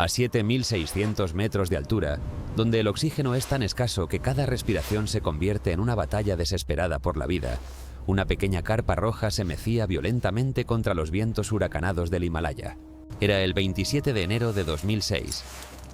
A 7.600 metros de altura, donde el oxígeno es tan escaso que cada respiración se convierte en una batalla desesperada por la vida, una pequeña carpa roja se mecía violentamente contra los vientos huracanados del Himalaya. Era el 27 de enero de 2006,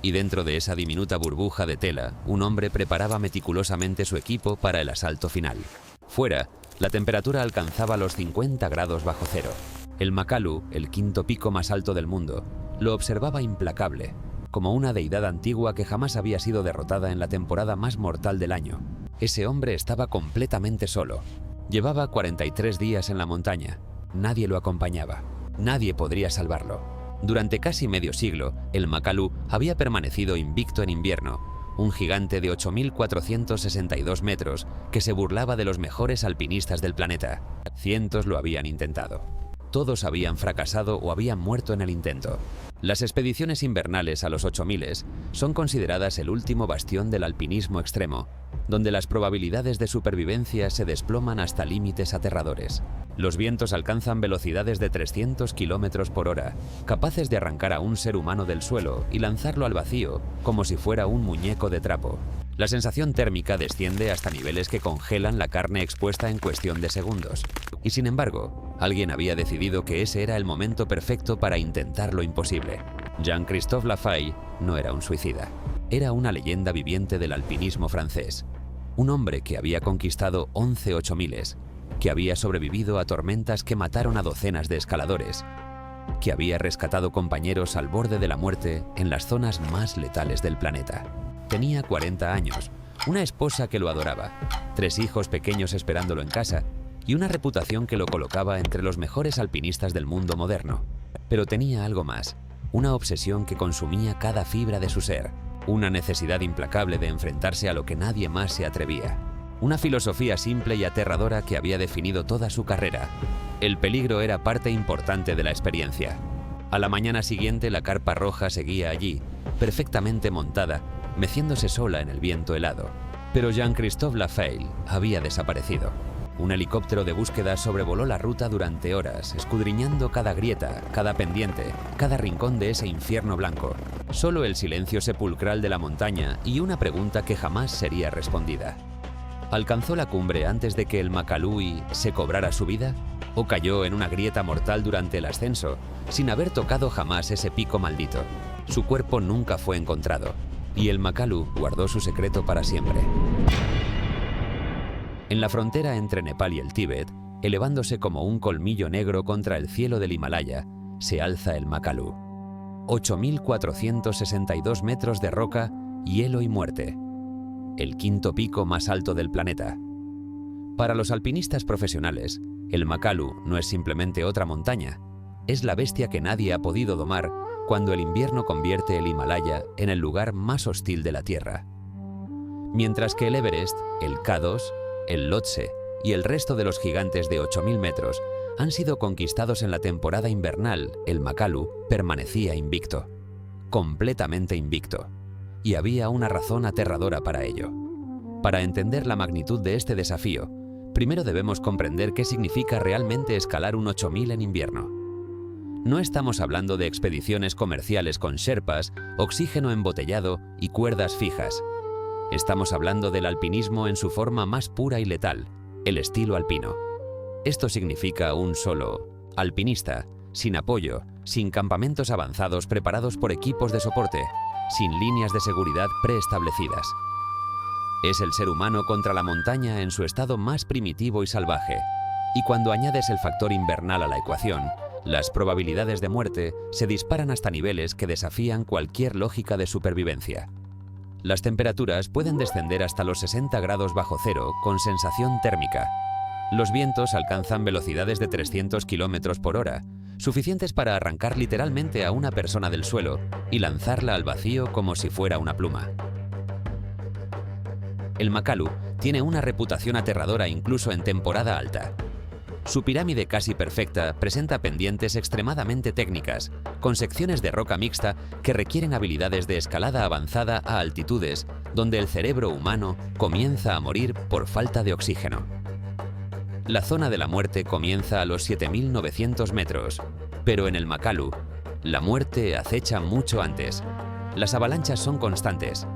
y dentro de esa diminuta burbuja de tela, un hombre preparaba meticulosamente su equipo para el asalto final. Fuera, la temperatura alcanzaba los 50 grados bajo cero. El Makalu, el quinto pico más alto del mundo, lo observaba implacable, como una deidad antigua que jamás había sido derrotada en la temporada más mortal del año. Ese hombre estaba completamente solo. Llevaba 43 días en la montaña. Nadie lo acompañaba. Nadie podría salvarlo. Durante casi medio siglo, el Makalu había permanecido invicto en invierno, un gigante de 8.462 metros que se burlaba de los mejores alpinistas del planeta. Cientos lo habían intentado. Todos habían fracasado o habían muerto en el intento. Las expediciones invernales a los 8000 son consideradas el último bastión del alpinismo extremo, donde las probabilidades de supervivencia se desploman hasta límites aterradores. Los vientos alcanzan velocidades de 300 km por hora, capaces de arrancar a un ser humano del suelo y lanzarlo al vacío como si fuera un muñeco de trapo. La sensación térmica desciende hasta niveles que congelan la carne expuesta en cuestión de segundos. Y sin embargo, alguien había decidido que ese era el momento perfecto para intentar lo imposible. Jean-Christophe Lafay no era un suicida. Era una leyenda viviente del alpinismo francés. Un hombre que había conquistado 11 8000, que había sobrevivido a tormentas que mataron a docenas de escaladores, que había rescatado compañeros al borde de la muerte en las zonas más letales del planeta. Tenía 40 años, una esposa que lo adoraba, 3 hijos pequeños esperándolo en casa y una reputación que lo colocaba entre los mejores alpinistas del mundo moderno. Pero tenía algo más, una obsesión que consumía cada fibra de su ser, una necesidad implacable de enfrentarse a lo que nadie más se atrevía. Una filosofía simple y aterradora que había definido toda su carrera. El peligro era parte importante de la experiencia. A la mañana siguiente la carpa roja seguía allí, perfectamente montada, meciéndose sola en el viento helado. Pero Jean-Christophe Lafay había desaparecido. Un helicóptero de búsqueda sobrevoló la ruta durante horas, escudriñando cada grieta, cada pendiente, cada rincón de ese infierno blanco. Solo el silencio sepulcral de la montaña y una pregunta que jamás sería respondida. ¿Alcanzó la cumbre antes de que el Makalu se cobrara su vida? ¿O cayó en una grieta mortal durante el ascenso, sin haber tocado jamás ese pico maldito? Su cuerpo nunca fue encontrado, y el Makalu guardó su secreto para siempre. En la frontera entre Nepal y el Tíbet, elevándose como un colmillo negro contra el cielo del Himalaya, se alza el Makalu. 8.462 metros de roca, hielo y muerte. El quinto pico más alto del planeta. Para los alpinistas profesionales, el Makalu no es simplemente otra montaña, es la bestia que nadie ha podido domar cuando el invierno convierte el Himalaya en el lugar más hostil de la Tierra. Mientras que el Everest, el K2, el Lhotse y el resto de los gigantes de 8000 metros han sido conquistados en la temporada invernal, el Makalu permanecía invicto, completamente invicto. Y había una razón aterradora para ello. Para entender la magnitud de este desafío, primero debemos comprender qué significa realmente escalar un 8000 en invierno. No estamos hablando de expediciones comerciales con sherpas, oxígeno embotellado y cuerdas fijas. Estamos hablando del alpinismo en su forma más pura y letal, el estilo alpino. Esto significa un solo alpinista, sin apoyo, sin campamentos avanzados preparados por equipos de soporte, sin líneas de seguridad preestablecidas. Es el ser humano contra la montaña en su estado más primitivo y salvaje. Y cuando añades el factor invernal a la ecuación, las probabilidades de muerte se disparan hasta niveles que desafían cualquier lógica de supervivencia. Las temperaturas pueden descender hasta los 60 grados bajo cero con sensación térmica. Los vientos alcanzan velocidades de 300 km por hora, suficientes para arrancar literalmente a una persona del suelo y lanzarla al vacío como si fuera una pluma. El Makalu tiene una reputación aterradora incluso en temporada alta. Su pirámide casi perfecta presenta pendientes extremadamente técnicas, con secciones de roca mixta que requieren habilidades de escalada avanzada a altitudes donde el cerebro humano comienza a morir por falta de oxígeno. La zona de la muerte comienza a los 7.900 metros, pero en el Makalu, La muerte acecha mucho antes. Las avalanchas son constantes.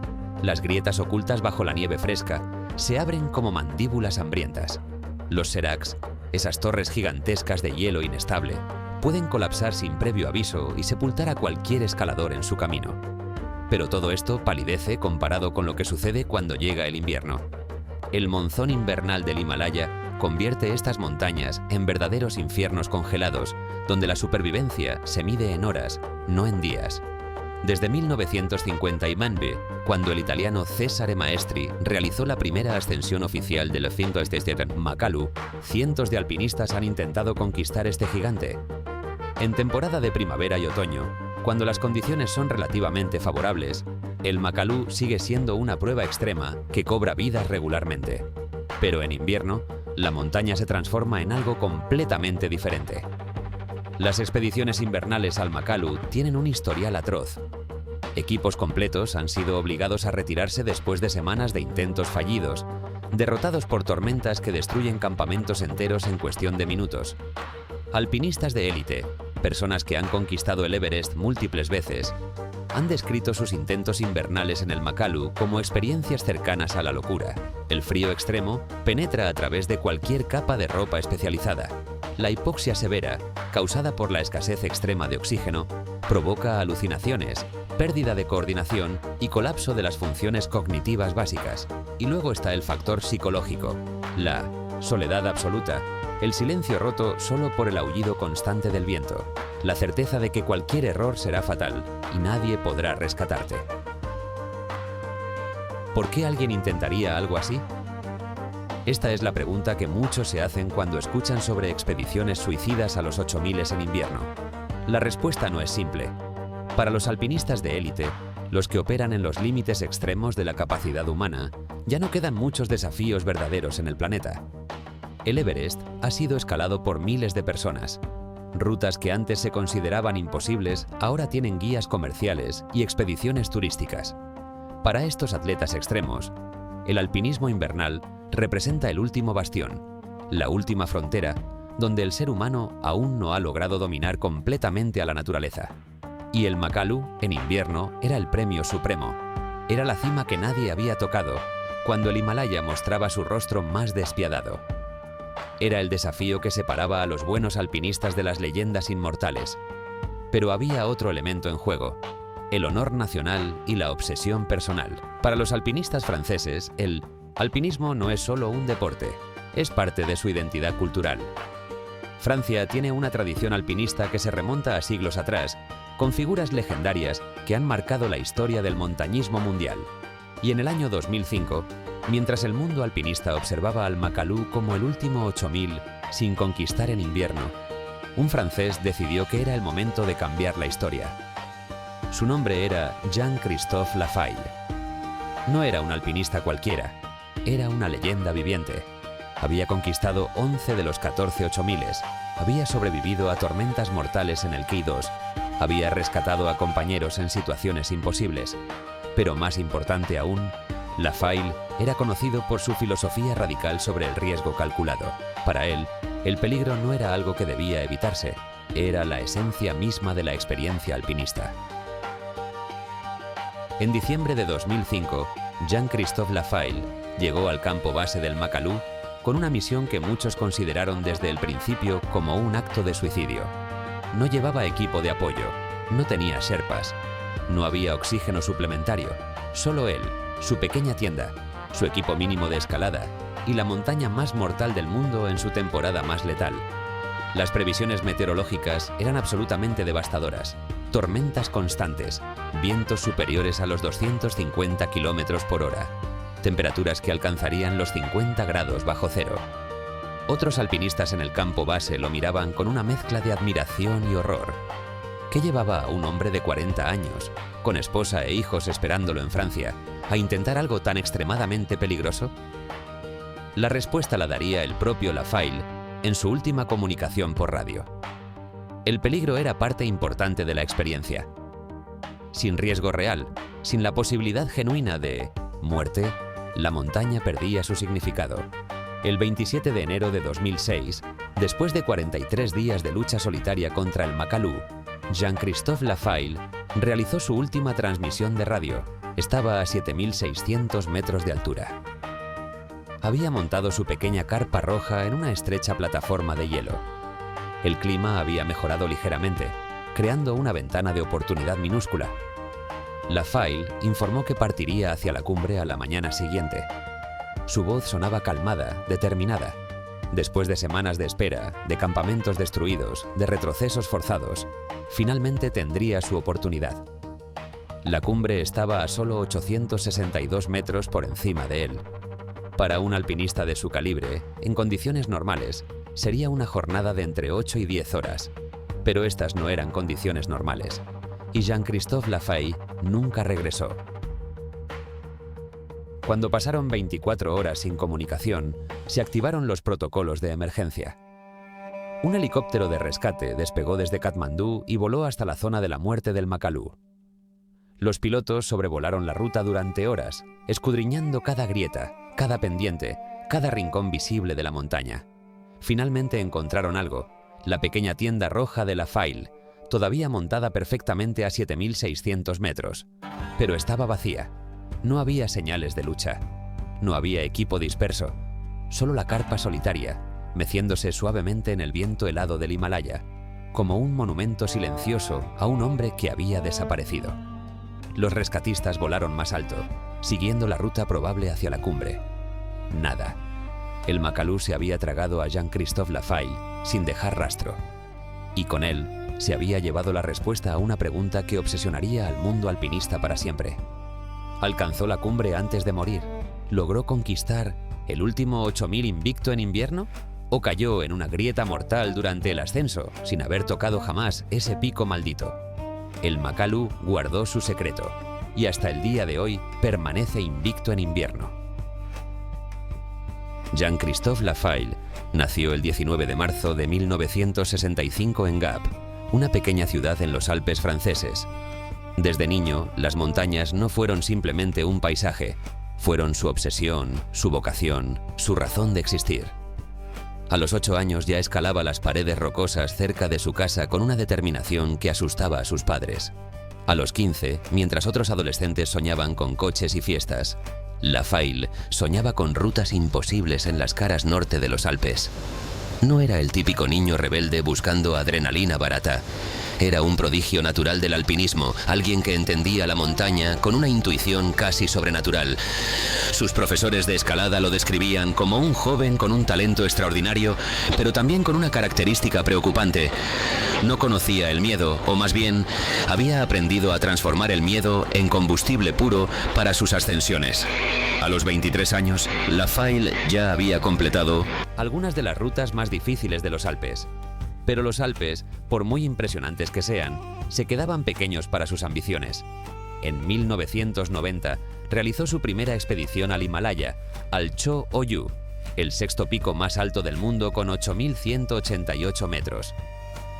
Las grietas ocultas bajo la nieve fresca se abren como mandíbulas hambrientas. Los seracs, esas torres gigantescas de hielo inestable, pueden colapsar sin previo aviso y sepultar a cualquier escalador en su camino. Pero todo esto palidece comparado con lo que sucede cuando llega el invierno. El monzón invernal del Himalaya convierte estas montañas en verdaderos infiernos congelados, donde la supervivencia se mide en horas, no en días. Desde 1950 y Manbe, cuando el italiano Cesare Maestri realizó la primera ascensión oficial del Makalu, cientos de alpinistas han intentado conquistar este gigante. En temporada de primavera y otoño, cuando las condiciones son relativamente favorables, el Makalu sigue siendo una prueba extrema que cobra vidas regularmente. Pero en invierno, la montaña se transforma en algo completamente diferente. Las expediciones invernales al Makalu tienen un historial atroz. Equipos completos han sido obligados a retirarse después de semanas de intentos fallidos, derrotados por tormentas que destruyen campamentos enteros en cuestión de minutos. Alpinistas de élite, personas que han conquistado el Everest múltiples veces, han descrito sus intentos invernales en el Makalu como experiencias cercanas a la locura. El frío extremo penetra a través de cualquier capa de ropa especializada. La hipoxia severa, causada por la escasez extrema de oxígeno, provoca alucinaciones, pérdida de coordinación y colapso de las funciones cognitivas básicas. Y luego está el factor psicológico, la soledad absoluta, el silencio roto solo por el aullido constante del viento, la certeza de que cualquier error será fatal y nadie podrá rescatarte. ¿Por qué alguien intentaría algo así? Esta es la pregunta que muchos se hacen cuando escuchan sobre expediciones suicidas a los 8000 en invierno. La respuesta no es simple. Para los alpinistas de élite, los que operan en los límites extremos de la capacidad humana, ya no quedan muchos desafíos verdaderos en el planeta. El Everest ha sido escalado por miles de personas. Rutas que antes se consideraban imposibles ahora tienen guías comerciales y expediciones turísticas. Para estos atletas extremos, el alpinismo invernal representa el último bastión, la última frontera, donde el ser humano aún no ha logrado dominar completamente a la naturaleza. Y el Makalu, en invierno, era el premio supremo. Era la cima que nadie había tocado, cuando el Himalaya mostraba su rostro más despiadado. Era el desafío que separaba a los buenos alpinistas de las leyendas inmortales. Pero había otro elemento en juego: el honor nacional y la obsesión personal. Para los alpinistas franceses, el alpinismo no es solo un deporte, es parte de su identidad cultural. Francia tiene una tradición alpinista que se remonta a siglos atrás, con figuras legendarias que han marcado la historia del montañismo mundial. Y en el año 2005, mientras el mundo alpinista observaba al Makalu como el último 8000 sin conquistar en invierno, un francés decidió que era el momento de cambiar la historia. Su nombre era Jean-Christophe Lafaille. No era un alpinista cualquiera, era una leyenda viviente. Había conquistado 11 de los 14 8000, había sobrevivido a tormentas mortales en el K2, había rescatado a compañeros en situaciones imposibles. Pero más importante aún, Lafaille era conocido por su filosofía radical sobre el riesgo calculado. Para él, el peligro no era algo que debía evitarse, era la esencia misma de la experiencia alpinista. En diciembre de 2005, Jean-Christophe Lafaille llegó al campo base del Makalu con una misión que muchos consideraron desde el principio como un acto de suicidio. No llevaba equipo de apoyo, no tenía sherpas, no había oxígeno suplementario, solo él, su pequeña tienda, su equipo mínimo de escalada y la montaña más mortal del mundo en su temporada más letal. Las previsiones meteorológicas eran absolutamente devastadoras. Tormentas constantes, vientos superiores a los 250 km por hora, temperaturas que alcanzarían los 50 grados bajo cero. Otros alpinistas en el campo base lo miraban con una mezcla de admiración y horror. ¿Qué llevaba a un hombre de 40 años, con esposa e hijos esperándolo en Francia, a intentar algo tan extremadamente peligroso? La respuesta la daría el propio Lafaille en su última comunicación por radio. El peligro era parte importante de la experiencia. Sin riesgo real, sin la posibilidad genuina de muerte, la montaña perdía su significado. El 27 de enero de 2006, después de 43 días de lucha solitaria contra el Makalu, Jean-Christophe Lafaille realizó su última transmisión de radio. Estaba a 7.600 metros de altura. Había montado su pequeña carpa roja en una estrecha plataforma de hielo. El clima había mejorado ligeramente, creando una ventana de oportunidad minúscula. Lafaille informó que partiría hacia la cumbre a la mañana siguiente. Su voz sonaba calmada, determinada. Después de semanas de espera, de campamentos destruidos, de retrocesos forzados, finalmente tendría su oportunidad. La cumbre estaba a solo 862 metros por encima de él. Para un alpinista de su calibre, en condiciones normales, sería una jornada de entre 8 y 10 horas. Pero estas no eran condiciones normales, y Jean-Christophe Lafaille nunca regresó. Cuando pasaron 24 horas sin comunicación, se activaron los protocolos de emergencia. Un helicóptero de rescate despegó desde Katmandú y voló hasta la zona de la muerte del Makalu. Los pilotos sobrevolaron la ruta durante horas, escudriñando cada grieta, cada pendiente, cada rincón visible de la montaña. Finalmente encontraron algo, la pequeña tienda roja de Lafaille, todavía montada perfectamente a 7.600 metros, pero estaba vacía. No había señales de lucha. No había equipo disperso. Solo la carpa solitaria, meciéndose suavemente en el viento helado del Himalaya, como un monumento silencioso a un hombre que había desaparecido. Los rescatistas volaron más alto, siguiendo la ruta probable hacia la cumbre. Nada. El Makalu se había tragado a Jean-Christophe Lafaille sin dejar rastro. Y con él se había llevado la respuesta a una pregunta que obsesionaría al mundo alpinista para siempre. ¿Alcanzó la cumbre antes de morir? ¿Logró conquistar el último 8000 invicto en invierno? ¿O cayó en una grieta mortal durante el ascenso, sin haber tocado jamás ese pico maldito? El Makalu guardó su secreto, y hasta el día de hoy permanece invicto en invierno. Jean-Christophe Lafaille nació el 19 de marzo de 1965 en Gap, una pequeña ciudad en los Alpes franceses. Desde niño, las montañas no fueron simplemente un paisaje, fueron su obsesión, su vocación, su razón de existir. A los 8 años ya escalaba las paredes rocosas cerca de su casa con una determinación que asustaba a sus padres. A los 15, mientras otros adolescentes soñaban con coches y fiestas, Lafaille soñaba con rutas imposibles en las caras norte de los Alpes. No era el típico niño rebelde buscando adrenalina barata. Era un prodigio natural del alpinismo, alguien que entendía la montaña con una intuición casi sobrenatural. Sus profesores de escalada lo describían como un joven con un talento extraordinario, pero también con una característica preocupante. No conocía el miedo, o más bien, había aprendido a transformar el miedo en combustible puro para sus ascensiones. A los 23 años, Lafaille ya había completado algunas de las rutas más difíciles de los Alpes. Pero los Alpes, por muy impresionantes que sean, se quedaban pequeños para sus ambiciones. En 1990 realizó su primera expedición al Himalaya, al Cho Oyu, el sexto pico más alto del mundo con 8.188 metros.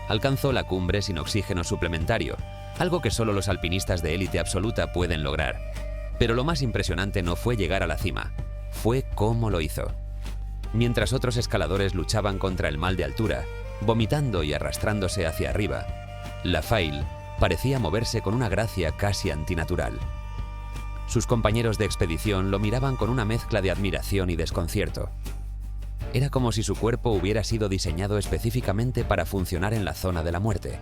Alcanzó la cumbre sin oxígeno suplementario, algo que solo los alpinistas de élite absoluta pueden lograr. Pero lo más impresionante no fue llegar a la cima, fue cómo lo hizo. Mientras otros escaladores luchaban contra el mal de altura, vomitando y arrastrándose hacia arriba, Lafaille parecía moverse con una gracia casi antinatural. Sus compañeros de expedición lo miraban con una mezcla de admiración y desconcierto. Era como si su cuerpo hubiera sido diseñado específicamente para funcionar en la zona de la muerte.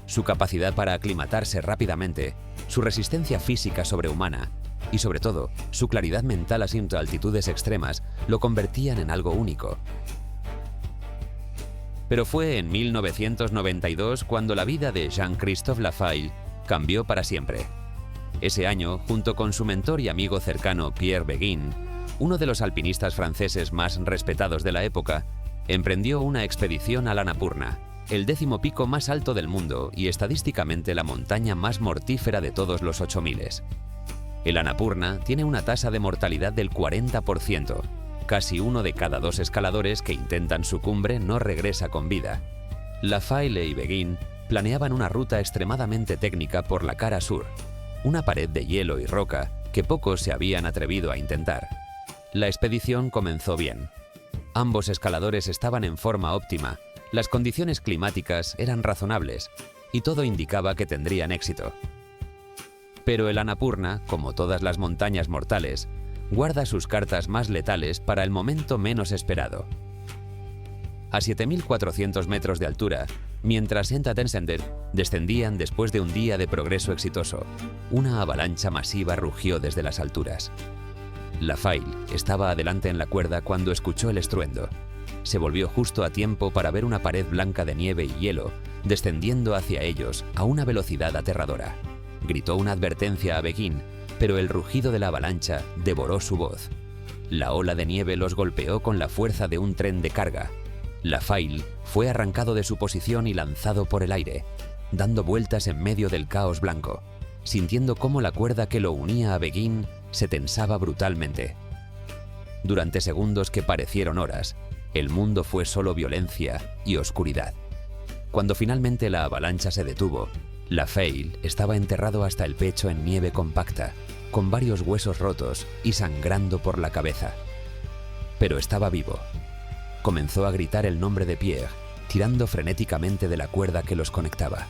Su capacidad para aclimatarse rápidamente, su resistencia física sobrehumana y, sobre todo, su claridad mental a altitudes extremas lo convertían en algo único. Pero fue en 1992 cuando la vida de Jean-Christophe Lafaille cambió para siempre. Ese año, junto con su mentor y amigo cercano Pierre Béguin, uno de los alpinistas franceses más respetados de la época, emprendió una expedición al Annapurna, el 10º pico más alto del mundo y estadísticamente la montaña más mortífera de todos los 8000. El Annapurna tiene una tasa de mortalidad del 40%. Casi 1 de cada 2 escaladores que intentan su cumbre no regresa con vida. Lafaille y Béguin planeaban una ruta extremadamente técnica por la cara sur, una pared de hielo y roca que pocos se habían atrevido a intentar. La expedición comenzó bien. Ambos escaladores estaban en forma óptima, las condiciones climáticas eran razonables y todo indicaba que tendrían éxito. Pero el Annapurna, como todas las montañas mortales, guarda sus cartas más letales para el momento menos esperado. A 7.400 metros de altura, mientras Entadensender descendían después de un día de progreso exitoso, una avalancha masiva rugió desde las alturas. Lafaille estaba adelante en la cuerda cuando escuchó el estruendo. Se volvió justo a tiempo para ver una pared blanca de nieve y hielo descendiendo hacia ellos a una velocidad aterradora. Gritó una advertencia a Beguin, pero el rugido de la avalancha devoró su voz. La ola de nieve los golpeó con la fuerza de un tren de carga. Lafaille fue arrancado de su posición y lanzado por el aire, dando vueltas en medio del caos blanco, sintiendo cómo la cuerda que lo unía a Beguin se tensaba brutalmente. Durante segundos que parecieron horas, el mundo fue solo violencia y oscuridad. Cuando finalmente la avalancha se detuvo, Lafaille estaba enterrado hasta el pecho en nieve compacta, con varios huesos rotos y sangrando por la cabeza. Pero estaba vivo. Comenzó a gritar el nombre de Pierre, tirando frenéticamente de la cuerda que los conectaba.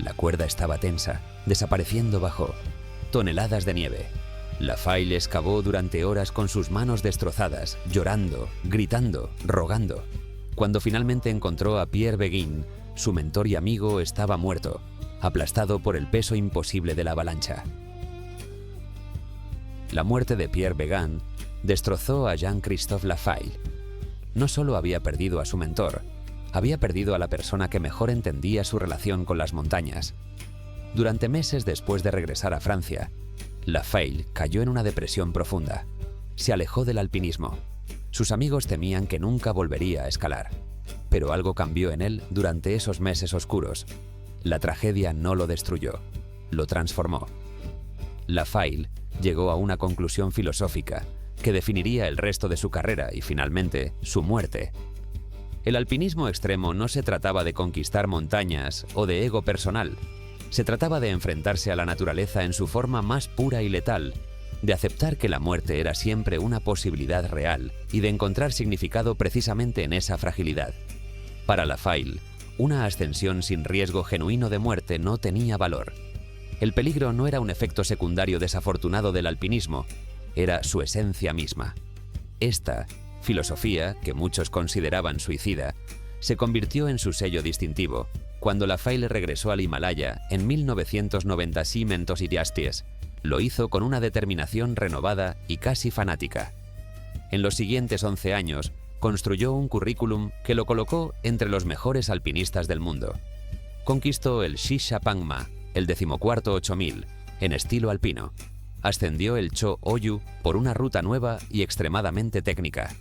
La cuerda estaba tensa, desapareciendo bajo toneladas de nieve. Lafaille excavó durante horas con sus manos destrozadas, llorando, gritando, rogando. Cuando finalmente encontró a Pierre Beguin, su mentor y amigo estaba muerto, aplastado por el peso imposible de la avalancha. La muerte de Pierre Beguin destrozó a Jean-Christophe Lafaille. No solo había perdido a su mentor, había perdido a la persona que mejor entendía su relación con las montañas. Durante meses después de regresar a Francia, Lafaille cayó en una depresión profunda. Se alejó del alpinismo. Sus amigos temían que nunca volvería a escalar. Pero algo cambió en él durante esos meses oscuros. La tragedia no lo destruyó, lo transformó. Lafaille llegó a una conclusión filosófica que definiría el resto de su carrera y finalmente su muerte. El alpinismo extremo no se trataba de conquistar montañas o de ego personal. Se trataba de enfrentarse a la naturaleza en su forma más pura y letal, de aceptar que la muerte era siempre una posibilidad real y de encontrar significado precisamente en esa fragilidad. Para Lafaille, una ascensión sin riesgo genuino de muerte no tenía valor. El peligro no era un efecto secundario desafortunado del alpinismo, era su esencia misma. Esta filosofía, que muchos consideraban suicida, se convirtió en su sello distintivo cuando Lafaille regresó al Himalaya en 1996 Mentosiriasties. Lo hizo con una determinación renovada y casi fanática. En los siguientes 11 años, construyó un currículum que lo colocó entre los mejores alpinistas del mundo. Conquistó el Shisha Pangma, el 14º 8000, en estilo alpino. Ascendió el Cho Oyu por una ruta nueva y extremadamente técnica.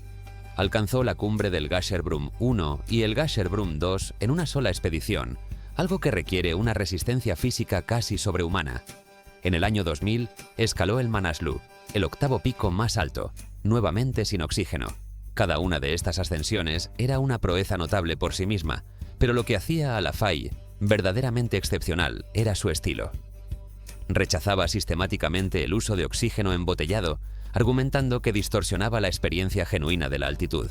Alcanzó la cumbre del Gasherbrum 1 y el Gasherbrum 2 en una sola expedición, algo que requiere una resistencia física casi sobrehumana. En el año 2000, escaló el Manaslu, el octavo pico más alto, nuevamente sin oxígeno. Cada una de estas ascensiones era una proeza notable por sí misma, pero lo que hacía a Lafaille verdaderamente excepcional era su estilo. Rechazaba sistemáticamente el uso de oxígeno embotellado, argumentando que distorsionaba la experiencia genuina de la altitud.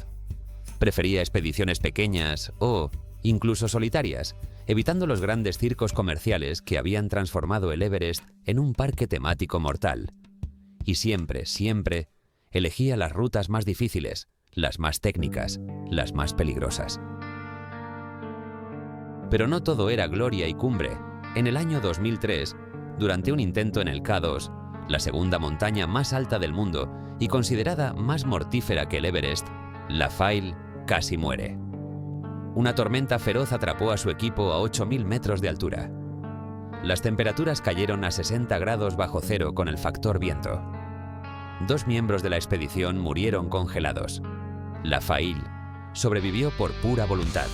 Prefería expediciones pequeñas o, incluso solitarias, evitando los grandes circos comerciales que habían transformado el Everest en un parque temático mortal. Y siempre, siempre, elegía las rutas más difíciles, las más técnicas, las más peligrosas. Pero no todo era gloria y cumbre. En el año 2003, durante un intento en el K2, la segunda montaña más alta del mundo y considerada más mortífera que el Everest, Lafaille casi muere. Una tormenta feroz atrapó a su equipo a 8.000 metros de altura. Las temperaturas cayeron a 60 grados bajo cero con el factor viento. 2 miembros de la expedición murieron congelados. Lafaille sobrevivió por pura voluntad,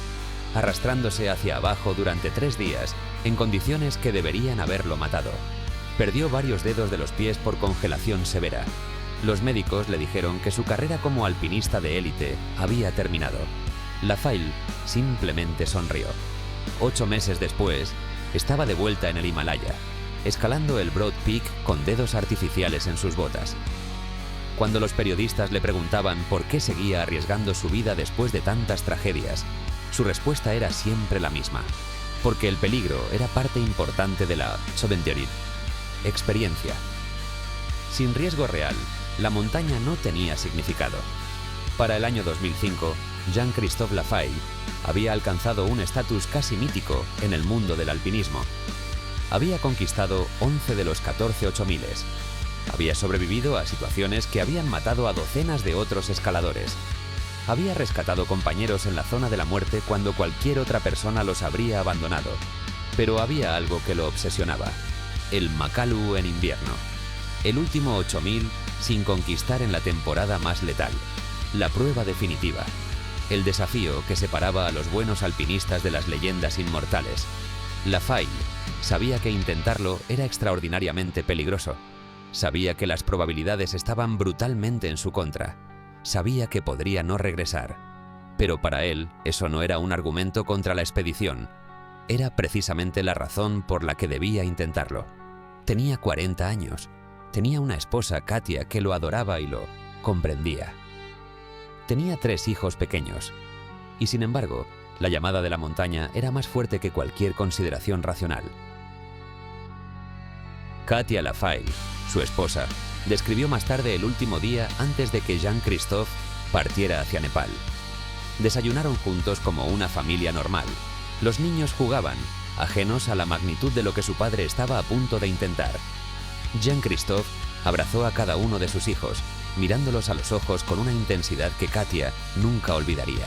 arrastrándose hacia abajo durante 3 días en condiciones que deberían haberlo matado. Perdió varios dedos de los pies por congelación severa. Los médicos le dijeron que su carrera como alpinista de élite había terminado. Lafaille simplemente sonrió. 8 meses después, estaba de vuelta en el Himalaya, escalando el Broad Peak con dedos artificiales en sus botas. Cuando los periodistas le preguntaban por qué seguía arriesgando su vida después de tantas tragedias, su respuesta era siempre la misma: porque el peligro era parte importante de la experiencia. Sin riesgo real, la montaña no tenía significado. Para el año 2005, Jean-Christophe Lafay había alcanzado un estatus casi mítico en el mundo del alpinismo. Había conquistado 11 de los 14 8000. Había sobrevivido a situaciones que habían matado a docenas de otros escaladores. Había rescatado compañeros en la zona de la muerte cuando cualquier otra persona los habría abandonado. Pero había algo que lo obsesionaba: el Makalu en invierno. El último 8000 sin conquistar en la temporada más letal. La prueba definitiva. El desafío que separaba a los buenos alpinistas de las leyendas inmortales. Lafay sabía que intentarlo era extraordinariamente peligroso. Sabía que las probabilidades estaban brutalmente en su contra. Sabía que podría no regresar. Pero para él, eso no era un argumento contra la expedición. Era precisamente la razón por la que debía intentarlo. Tenía 40 años. Tenía una esposa, Katia, que lo adoraba y lo comprendía. Tenía 3 hijos pequeños. Y sin embargo, la llamada de la montaña era más fuerte que cualquier consideración racional. Katia Lafay, su esposa, describió más tarde el último día antes de que Jean-Christophe partiera hacia Nepal. Desayunaron juntos como una familia normal. Los niños jugaban, ajenos a la magnitud de lo que su padre estaba a punto de intentar. Jean-Christophe abrazó a cada uno de sus hijos, mirándolos a los ojos con una intensidad que Katia nunca olvidaría.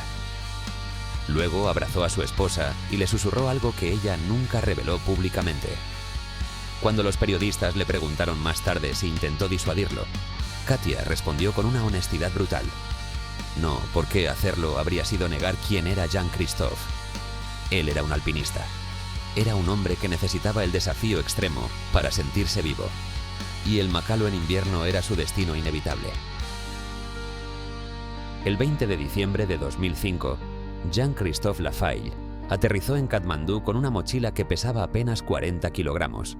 Luego abrazó a su esposa y le susurró algo que ella nunca reveló públicamente. Cuando los periodistas le preguntaron más tarde si intentó disuadirlo, Katia respondió con una honestidad brutal. No, porque hacerlo habría sido negar quién era Jean-Christophe. Él era un alpinista. Era un hombre que necesitaba el desafío extremo para sentirse vivo. Y el Makalu en invierno era su destino inevitable. El 20 de diciembre de 2005, Jean-Christophe Lafay aterrizó en Katmandú con una mochila que pesaba apenas 40 kilogramos.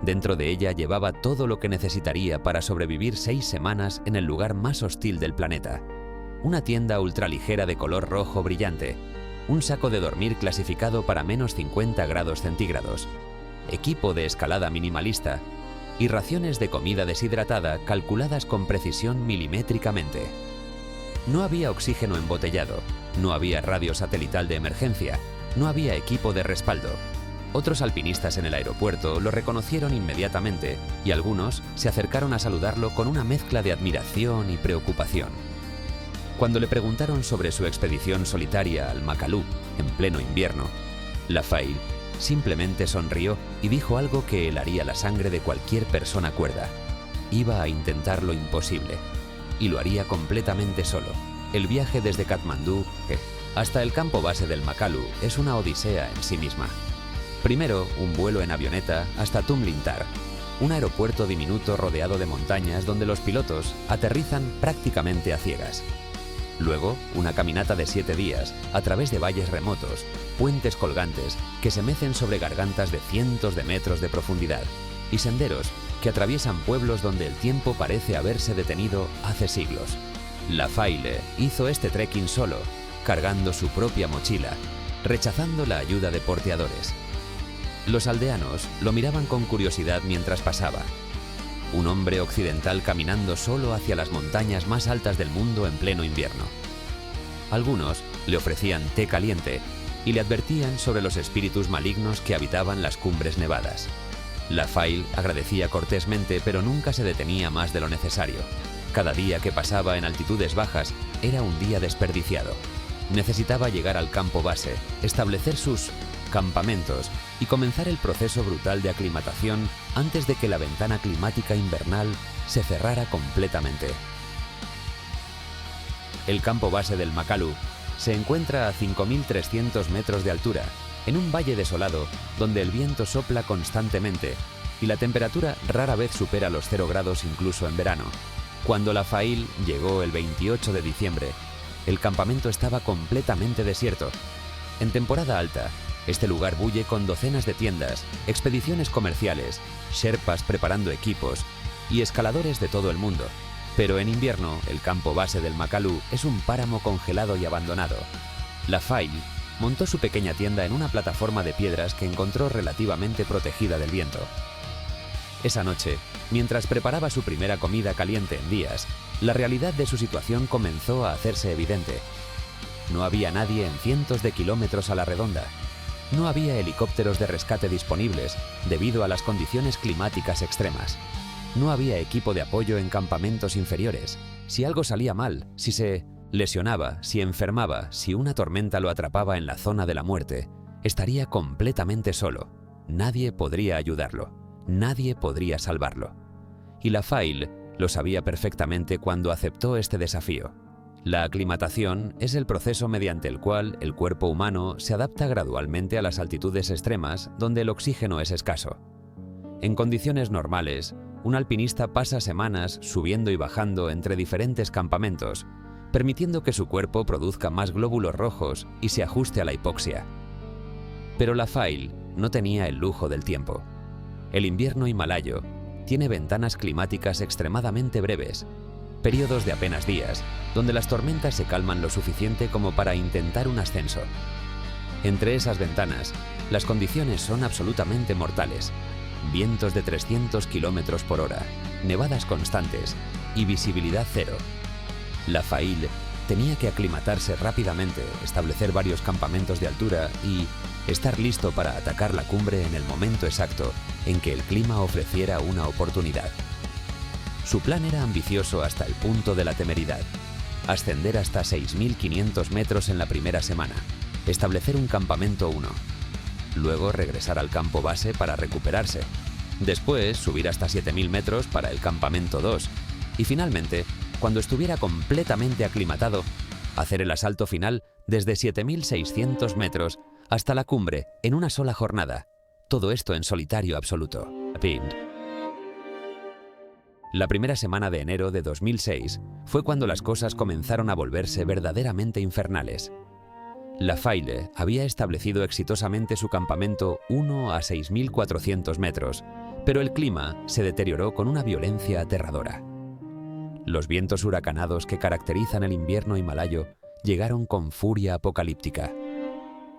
Dentro de ella llevaba todo lo que necesitaría para sobrevivir 6 semanas en el lugar más hostil del planeta. Una tienda ultraligera de color rojo brillante, un saco de dormir clasificado para menos 50 grados centígrados, equipo de escalada minimalista y raciones de comida deshidratada calculadas con precisión milimétricamente. No había oxígeno embotellado, no había radio satelital de emergencia, no había equipo de respaldo. Otros alpinistas en el aeropuerto lo reconocieron inmediatamente y algunos se acercaron a saludarlo con una mezcla de admiración y preocupación. Cuando le preguntaron sobre su expedición solitaria al Makalu en pleno invierno, Lafay simplemente sonrió y dijo algo que helaría la sangre de cualquier persona cuerda. Iba a intentar lo imposible y lo haría completamente solo. El viaje desde Katmandú hasta el campo base del Makalu es una odisea en sí misma. Primero, un vuelo en avioneta hasta Tumlintar, un aeropuerto diminuto rodeado de montañas donde los pilotos aterrizan prácticamente a ciegas. Luego, una caminata de 7 días a través de valles remotos, puentes colgantes que se mecen sobre gargantas de cientos de metros de profundidad y senderos que atraviesan pueblos donde el tiempo parece haberse detenido hace siglos. Lafay hizo este trekking solo, cargando su propia mochila, rechazando la ayuda de porteadores. Los aldeanos lo miraban con curiosidad mientras pasaba. Un hombre occidental caminando solo hacia las montañas más altas del mundo en pleno invierno. Algunos le ofrecían té caliente y le advertían sobre los espíritus malignos que habitaban las cumbres nevadas. Lafay agradecía cortésmente, pero nunca se detenía más de lo necesario. Cada día que pasaba en altitudes bajas era un día desperdiciado. Necesitaba llegar al campo base, establecer sus campamentos y comenzar el proceso brutal de aclimatación antes de que la ventana climática invernal se cerrara completamente. El campo base del Makalu se encuentra a 5.300 metros de altura, en un valle desolado donde el viento sopla constantemente y la temperatura rara vez supera los 0 grados incluso en verano. Cuando Lafay llegó el 28 de diciembre, el campamento estaba completamente desierto. En temporada alta, este lugar bulle con docenas de tiendas, expediciones comerciales, sherpas preparando equipos y escaladores de todo el mundo. Pero en invierno, el campo base del Makalu es un páramo congelado y abandonado. Lafay montó su pequeña tienda en una plataforma de piedras que encontró relativamente protegida del viento. Esa noche, mientras preparaba su primera comida caliente en días, la realidad de su situación comenzó a hacerse evidente. No había nadie en cientos de kilómetros a la redonda. No había helicópteros de rescate disponibles debido a las condiciones climáticas extremas. No había equipo de apoyo en campamentos inferiores. Si algo salía mal, si se lesionaba, si enfermaba, si una tormenta lo atrapaba en la zona de la muerte, estaría completamente solo. Nadie podría ayudarlo. Nadie podría salvarlo. Y LaFaille lo sabía perfectamente cuando aceptó este desafío. La aclimatación es el proceso mediante el cual el cuerpo humano se adapta gradualmente a las altitudes extremas donde el oxígeno es escaso. En condiciones normales, un alpinista pasa semanas subiendo y bajando entre diferentes campamentos, permitiendo que su cuerpo produzca más glóbulos rojos y se ajuste a la hipoxia. Pero LaFaille no tenía el lujo del tiempo. El invierno himalayo tiene ventanas climáticas extremadamente breves, periodos de apenas días, donde las tormentas se calman lo suficiente como para intentar un ascenso. Entre esas ventanas, las condiciones son absolutamente mortales. Vientos de 300 km por hora, nevadas constantes y visibilidad cero. LaFaille tenía que aclimatarse rápidamente, establecer varios campamentos de altura y estar listo para atacar la cumbre en el momento exacto en que el clima ofreciera una oportunidad. Su plan era ambicioso hasta el punto de la temeridad. Ascender hasta 6.500 metros en la primera semana, establecer un campamento 1, luego regresar al campo base para recuperarse, después subir hasta 7.000 metros para el campamento 2 y finalmente, cuando estuviera completamente aclimatado, hacer el asalto final desde 7.600 metros hasta la cumbre en una sola jornada. Todo esto en solitario absoluto. La primera semana de enero de 2006 fue cuando las cosas comenzaron a volverse verdaderamente infernales. LaFaille había establecido exitosamente su campamento 1 a 6.400 metros, pero el clima se deterioró con una violencia aterradora. Los vientos huracanados que caracterizan el invierno himalayo llegaron con furia apocalíptica.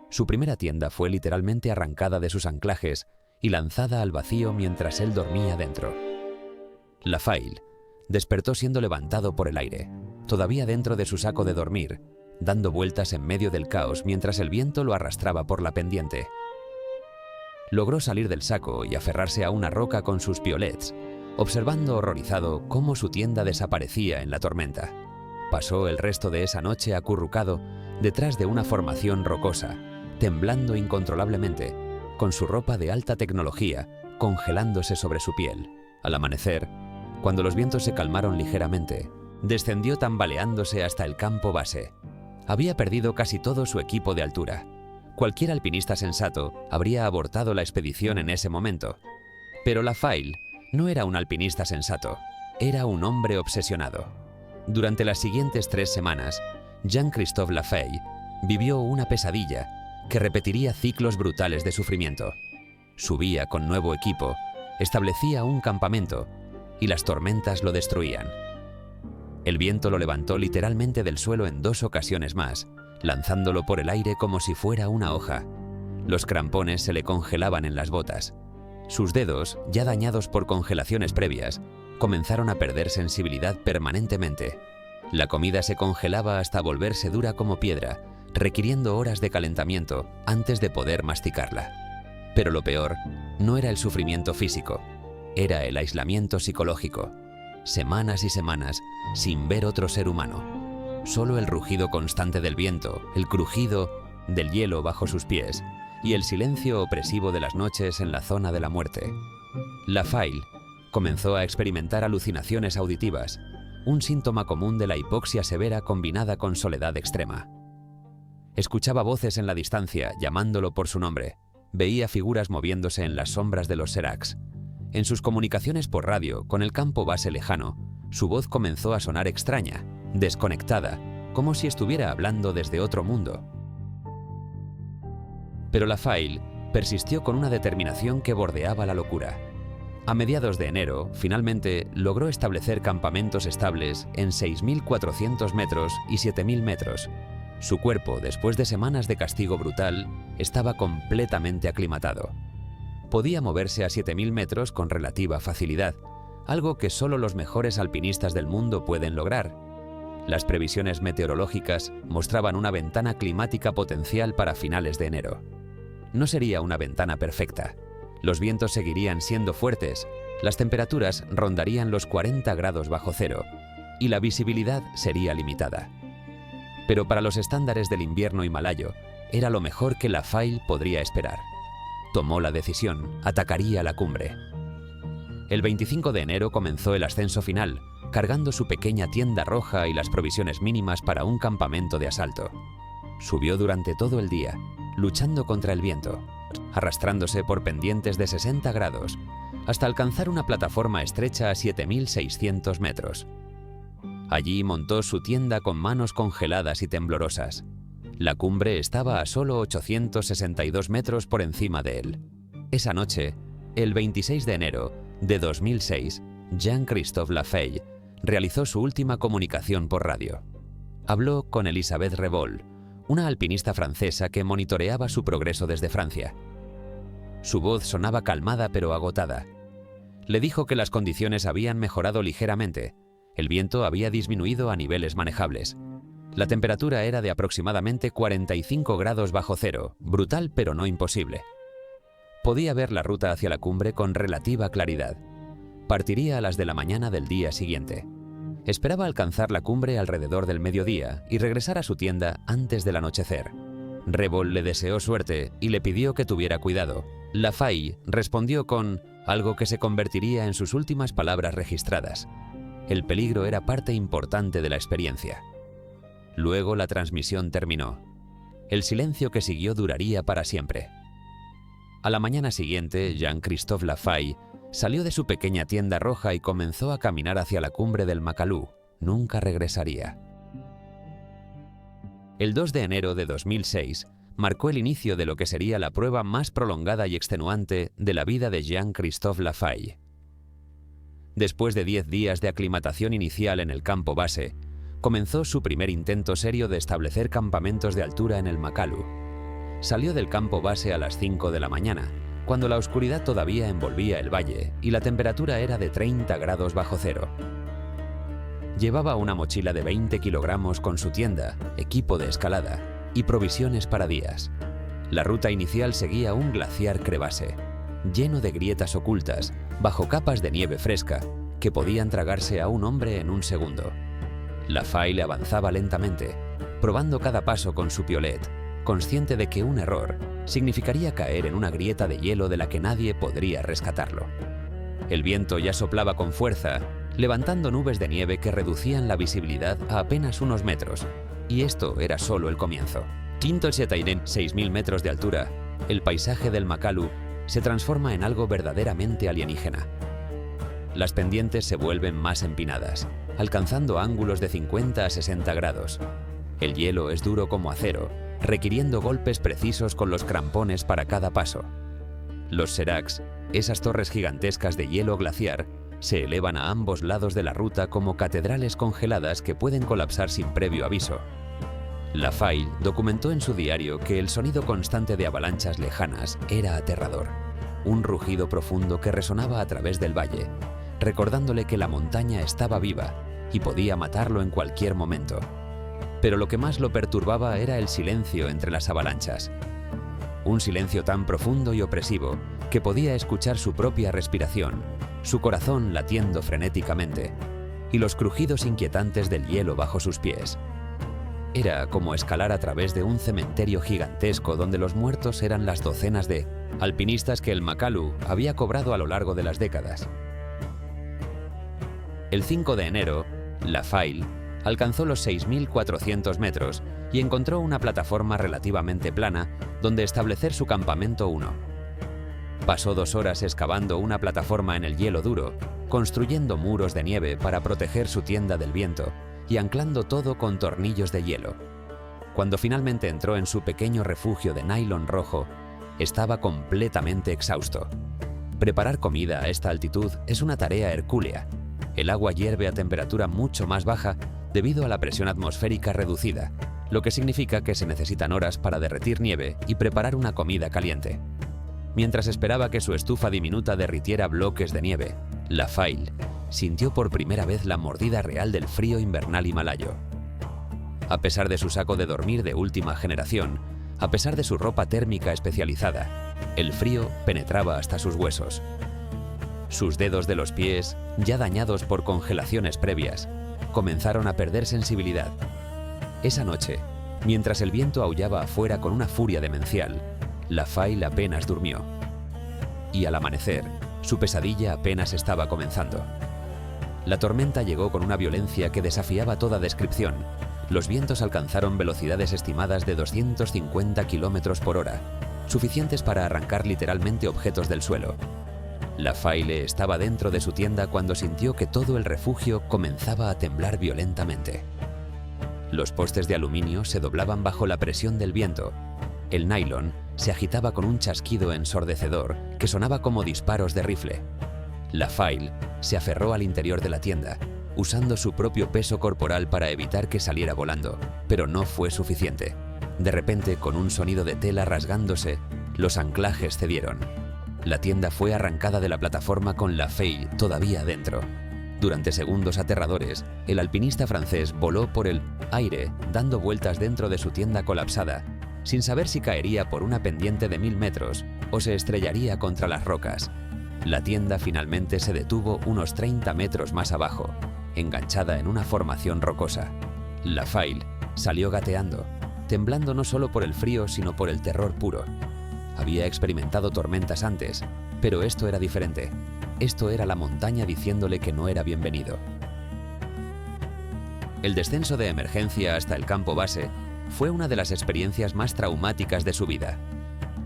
Su primera tienda fue literalmente arrancada de sus anclajes y lanzada al vacío mientras él dormía dentro. LaFaille despertó siendo levantado por el aire, todavía dentro de su saco de dormir, dando vueltas en medio del caos mientras el viento lo arrastraba por la pendiente. Logró salir del saco y aferrarse a una roca con sus piolets, observando horrorizado cómo su tienda desaparecía en la tormenta. Pasó el resto de esa noche acurrucado detrás de una formación rocosa, temblando incontrolablemente, con su ropa de alta tecnología congelándose sobre su piel. Al amanecer, cuando los vientos se calmaron ligeramente, descendió tambaleándose hasta el campo base. Había perdido casi todo su equipo de altura. Cualquier alpinista sensato habría abortado la expedición en ese momento. Pero LaFaille no era un alpinista sensato, era un hombre obsesionado. Durante las siguientes 3 semanas, Jean-Christophe LaFaille vivió una pesadilla que repetiría ciclos brutales de sufrimiento. Subía con nuevo equipo, establecía un campamento y las tormentas lo destruían. El viento lo levantó literalmente del suelo en 2 ocasiones más, lanzándolo por el aire como si fuera una hoja. Los crampones se le congelaban en las botas. Sus dedos, ya dañados por congelaciones previas, comenzaron a perder sensibilidad permanentemente. La comida se congelaba hasta volverse dura como piedra, requiriendo horas de calentamiento antes de poder masticarla. Pero lo peor no era el sufrimiento físico, era el aislamiento psicológico. Semanas y semanas sin ver otro ser humano. Solo el rugido constante del viento, el crujido del hielo bajo sus pies y el silencio opresivo de las noches en la zona de la muerte. LaFaille comenzó a experimentar alucinaciones auditivas, un síntoma común de la hipoxia severa combinada con soledad extrema. Escuchaba voces en la distancia llamándolo por su nombre. Veía figuras moviéndose en las sombras de los seracs. En sus comunicaciones por radio con el campo base lejano, su voz comenzó a sonar extraña, desconectada, como si estuviera hablando desde otro mundo. Pero LaFaille persistió con una determinación que bordeaba la locura. A mediados de enero, finalmente logró establecer campamentos estables en 6.400 metros y 7.000 metros. Su cuerpo, después de semanas de castigo brutal, estaba completamente aclimatado. Podía moverse a 7000 metros con relativa facilidad, algo que solo los mejores alpinistas del mundo pueden lograr. Las previsiones meteorológicas mostraban una ventana climática potencial para finales de enero. No sería una ventana perfecta. Los vientos seguirían siendo fuertes, las temperaturas rondarían los 40 grados bajo cero y la visibilidad sería limitada. Pero para los estándares del invierno himalayo, era lo mejor que Lafaille podría esperar. Tomó la decisión, atacaría la cumbre. El 25 de enero comenzó el ascenso final, cargando su pequeña tienda roja y las provisiones mínimas para un campamento de asalto. Subió durante todo el día, luchando contra el viento, arrastrándose por pendientes de 60 grados, hasta alcanzar una plataforma estrecha a 7600 metros. Allí montó su tienda con manos congeladas y temblorosas. La cumbre estaba a solo 862 metros por encima de él. Esa noche, el 26 de enero de 2006, Jean-Christophe Lafaille realizó su última comunicación por radio. Habló con Elisabeth Revol, una alpinista francesa que monitoreaba su progreso desde Francia. Su voz sonaba calmada pero agotada. Le dijo que las condiciones habían mejorado ligeramente. El viento había disminuido a niveles manejables. La temperatura era de aproximadamente 45 grados bajo cero, brutal pero no imposible. Podía ver la ruta hacia la cumbre con relativa claridad. Partiría a las de la mañana del día siguiente. Esperaba alcanzar la cumbre alrededor del mediodía y regresar a su tienda antes del anochecer. Revol le deseó suerte y le pidió que tuviera cuidado. Lafaille respondió con algo que se convertiría en sus últimas palabras registradas. El peligro era parte importante de la experiencia. Luego la transmisión terminó. El silencio que siguió duraría para siempre. A la mañana siguiente, Jean-Christophe Lafaille salió de su pequeña tienda roja y comenzó a caminar hacia la cumbre del Makalu. Nunca regresaría. El 2 de enero de 2006 marcó el inicio de lo que sería la prueba más prolongada y extenuante de la vida de Jean-Christophe Lafaille. Después de 10 días de aclimatación inicial en el campo base, comenzó su primer intento serio de establecer campamentos de altura en el Makalu. Salió del campo base a las 5 de la mañana, cuando la oscuridad todavía envolvía el valle y la temperatura era de 30 grados bajo cero. Llevaba una mochila de 20 kilogramos con su tienda, equipo de escalada y provisiones para días. La ruta inicial seguía un glaciar crevase, lleno de grietas ocultas, bajo capas de nieve fresca, que podían tragarse a un hombre en un segundo. Lafaille avanzaba lentamente, probando cada paso con su piolet, consciente de que un error significaría caer en una grieta de hielo de la que nadie podría rescatarlo. El viento ya soplaba con fuerza, levantando nubes de nieve que reducían la visibilidad a apenas unos metros, y esto era solo el comienzo. Tinto Chetainen, 6000 metros de altura, el paisaje del Makalu se transforma en algo verdaderamente alienígena. Las pendientes se vuelven más empinadas, alcanzando ángulos de 50 a 60 grados. El hielo es duro como acero, requiriendo golpes precisos con los crampones para cada paso. Los seracs, esas torres gigantescas de hielo glaciar, se elevan a ambos lados de la ruta como catedrales congeladas que pueden colapsar sin previo aviso. Lafaille documentó en su diario que el sonido constante de avalanchas lejanas era aterrador, un rugido profundo que resonaba a través del valle, recordándole que la montaña estaba viva y podía matarlo en cualquier momento. Pero lo que más lo perturbaba era el silencio entre las avalanchas. Un silencio tan profundo y opresivo que podía escuchar su propia respiración, su corazón latiendo frenéticamente y los crujidos inquietantes del hielo bajo sus pies. Era como escalar a través de un cementerio gigantesco donde los muertos eran las docenas de alpinistas que el Makalu había cobrado a lo largo de las décadas. El 5 de enero, Lafaille alcanzó los 6.400 metros y encontró una plataforma relativamente plana donde establecer su campamento 1. Pasó 2 horas excavando una plataforma en el hielo duro, construyendo muros de nieve para proteger su tienda del viento y anclando todo con tornillos de hielo. Cuando finalmente entró en su pequeño refugio de nylon rojo, estaba completamente exhausto. Preparar comida a esta altitud es una tarea hercúlea. El agua hierve a temperatura mucho más baja debido a la presión atmosférica reducida, lo que significa que se necesitan horas para derretir nieve y preparar una comida caliente. Mientras esperaba que su estufa diminuta derritiera bloques de nieve, Lafaille sintió por primera vez la mordida real del frío invernal himalayo. A pesar de su saco de dormir de última generación, a pesar de su ropa térmica especializada, el frío penetraba hasta sus huesos. Sus dedos de los pies, ya dañados por congelaciones previas, comenzaron a perder sensibilidad. Esa noche, mientras el viento aullaba afuera con una furia demencial, Lafaille apenas durmió. Y al amanecer, su pesadilla apenas estaba comenzando. La tormenta llegó con una violencia que desafiaba toda descripción. Los vientos alcanzaron velocidades estimadas de 250 kilómetros por hora, suficientes para arrancar literalmente objetos del suelo. Lafaille estaba dentro de su tienda cuando sintió que todo el refugio comenzaba a temblar violentamente. Los postes de aluminio se doblaban bajo la presión del viento. El nylon se agitaba con un chasquido ensordecedor que sonaba como disparos de rifle. Lafaille se aferró al interior de la tienda, usando su propio peso corporal para evitar que saliera volando, pero no fue suficiente. De repente, con un sonido de tela rasgándose, los anclajes cedieron. La tienda fue arrancada de la plataforma con Lafaille todavía dentro. Durante segundos aterradores, el alpinista francés voló por el aire, dando vueltas dentro de su tienda colapsada, sin saber si caería por una pendiente de 1000 metros o se estrellaría contra las rocas. La tienda finalmente se detuvo unos 30 metros más abajo, enganchada en una formación rocosa. Lafaille salió gateando, temblando no solo por el frío sino por el terror puro. Había experimentado tormentas antes, pero esto era diferente. Esto era la montaña diciéndole que no era bienvenido. El descenso de emergencia hasta el campo base fue una de las experiencias más traumáticas de su vida.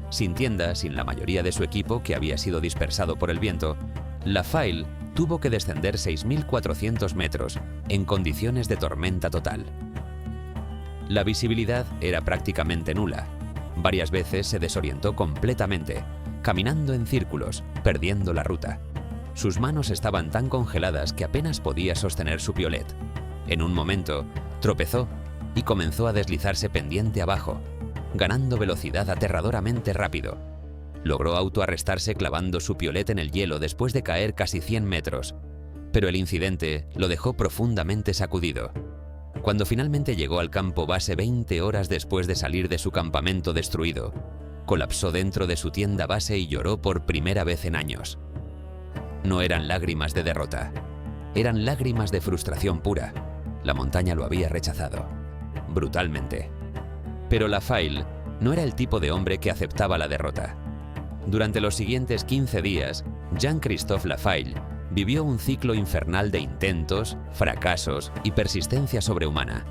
Sin tienda, sin la mayoría de su equipo que había sido dispersado por el viento, Lafaille tuvo que descender 6.400 metros en condiciones de tormenta total. La visibilidad era prácticamente nula. Varias veces se desorientó completamente, caminando en círculos, perdiendo la ruta. Sus manos estaban tan congeladas que apenas podía sostener su piolet. En un momento, tropezó y comenzó a deslizarse pendiente abajo, ganando velocidad aterradoramente rápido. Logró autoarrestarse clavando su piolet en el hielo después de caer casi 100 metros, pero el incidente lo dejó profundamente sacudido. Cuando finalmente llegó al campo base 20 horas después de salir de su campamento destruido, colapsó dentro de su tienda base y lloró por primera vez en años. No eran lágrimas de derrota, eran lágrimas de frustración pura. La montaña lo había rechazado, brutalmente. Pero Lafaille no era el tipo de hombre que aceptaba la derrota. Durante los siguientes 15 días, Jean-Christophe Lafaille vivió un ciclo infernal de intentos, fracasos y persistencia sobrehumana.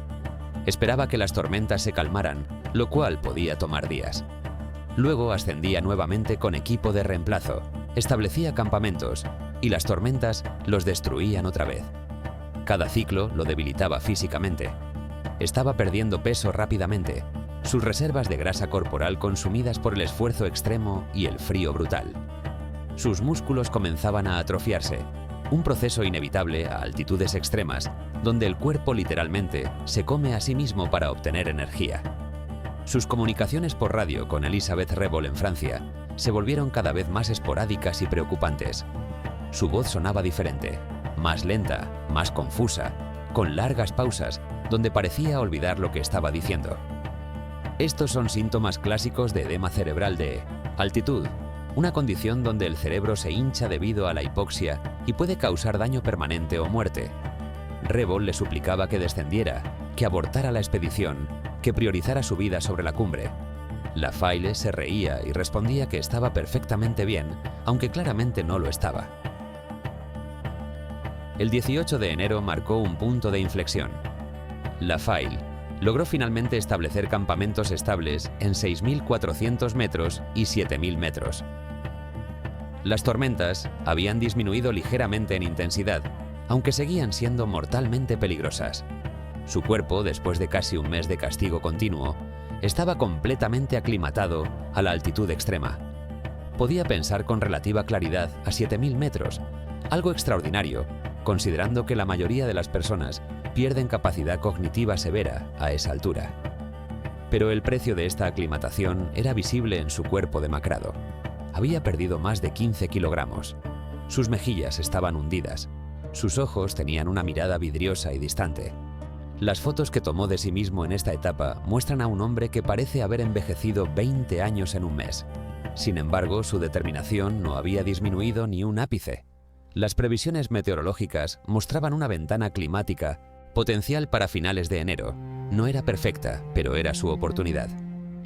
Esperaba que las tormentas se calmaran, lo cual podía tomar días. Luego ascendía nuevamente con equipo de reemplazo, establecía campamentos y las tormentas los destruían otra vez. Cada ciclo lo debilitaba físicamente. Estaba perdiendo peso rápidamente, sus reservas de grasa corporal consumidas por el esfuerzo extremo y el frío brutal. Sus músculos comenzaban a atrofiarse, un proceso inevitable a altitudes extremas, donde el cuerpo literalmente se come a sí mismo para obtener energía. Sus comunicaciones por radio con Elisabeth Revol en Francia se volvieron cada vez más esporádicas y preocupantes. Su voz sonaba diferente, más lenta, más confusa, con largas pausas, donde parecía olvidar lo que estaba diciendo. Estos son síntomas clásicos de edema cerebral de altitud, una condición donde el cerebro se hincha debido a la hipoxia y puede causar daño permanente o muerte. Revol le suplicaba que descendiera, que abortara la expedición, que priorizara su vida sobre la cumbre. Lafaille se reía y respondía que estaba perfectamente bien, aunque claramente no lo estaba. El 18 de enero marcó un punto de inflexión. Lafaille logró finalmente establecer campamentos estables en 6.400 metros y 7.000 metros. Las tormentas habían disminuido ligeramente en intensidad, aunque seguían siendo mortalmente peligrosas. Su cuerpo, después de casi un mes de castigo continuo, estaba completamente aclimatado a la altitud extrema. Podía pensar con relativa claridad a 7.000 metros, algo extraordinario, considerando que la mayoría de las personas pierden capacidad cognitiva severa a esa altura. Pero el precio de esta aclimatación era visible en su cuerpo demacrado. Había perdido más de 15 kilogramos. Sus mejillas estaban hundidas. Sus ojos tenían una mirada vidriosa y distante. Las fotos que tomó de sí mismo en esta etapa muestran a un hombre que parece haber envejecido 20 años en un mes. Sin embargo, su determinación no había disminuido ni un ápice. Las previsiones meteorológicas mostraban una ventana climática potencial para finales de enero. No era perfecta, pero era su oportunidad.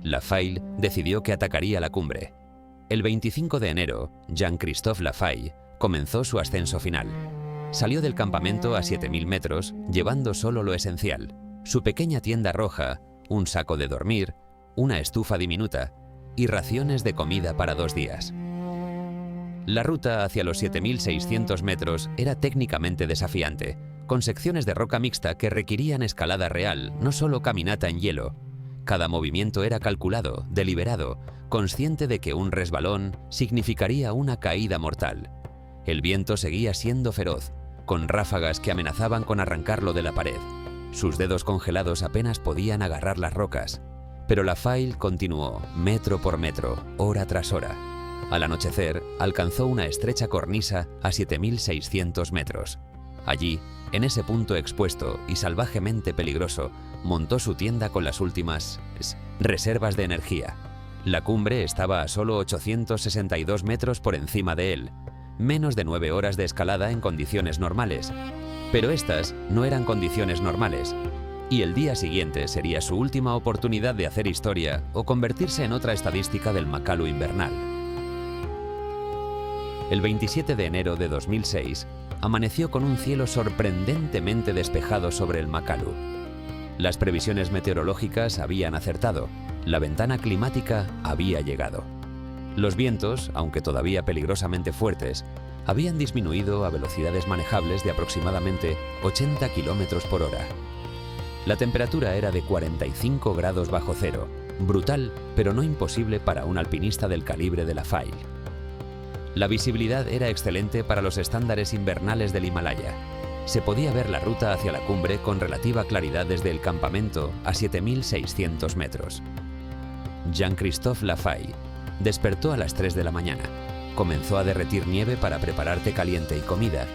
Lafaille decidió que atacaría la cumbre. El 25 de enero, Jean-Christophe Lafaille comenzó su ascenso final. Salió del campamento a 7.000 metros, llevando solo lo esencial: su pequeña tienda roja, un saco de dormir, una estufa diminuta y raciones de comida para 2 días. La ruta hacia los 7.600 metros era técnicamente desafiante, con secciones de roca mixta que requerían escalada real, no solo caminata en hielo. Cada movimiento era calculado, deliberado, consciente de que un resbalón significaría una caída mortal. El viento seguía siendo feroz, con ráfagas que amenazaban con arrancarlo de la pared. Sus dedos congelados apenas podían agarrar las rocas. Pero Lafaille continuó, metro por metro, hora tras hora. Al anochecer, alcanzó una estrecha cornisa a 7.600 metros. Allí, en ese punto expuesto y salvajemente peligroso, montó su tienda con las últimas reservas de energía. La cumbre estaba a solo 862 metros por encima de él, menos de 9 horas de escalada en condiciones normales. Pero estas no eran condiciones normales, y el día siguiente sería su última oportunidad de hacer historia o convertirse en otra estadística del Makalu invernal. El 27 de enero de 2006, amaneció con un cielo sorprendentemente despejado sobre el Makalu. Las previsiones meteorológicas habían acertado, la ventana climática había llegado. Los vientos, aunque todavía peligrosamente fuertes, habían disminuido a velocidades manejables de aproximadamente 80 km por hora. La temperatura era de 45 grados bajo cero, brutal pero no imposible para un alpinista del calibre de Lafaille. La visibilidad era excelente para los estándares invernales del Himalaya. Se podía ver la ruta hacia la cumbre con relativa claridad desde el campamento a 7.600 metros. Jean-Christophe Lafaille despertó a las 3 de la mañana, comenzó a derretir nieve para preparar té caliente y comida,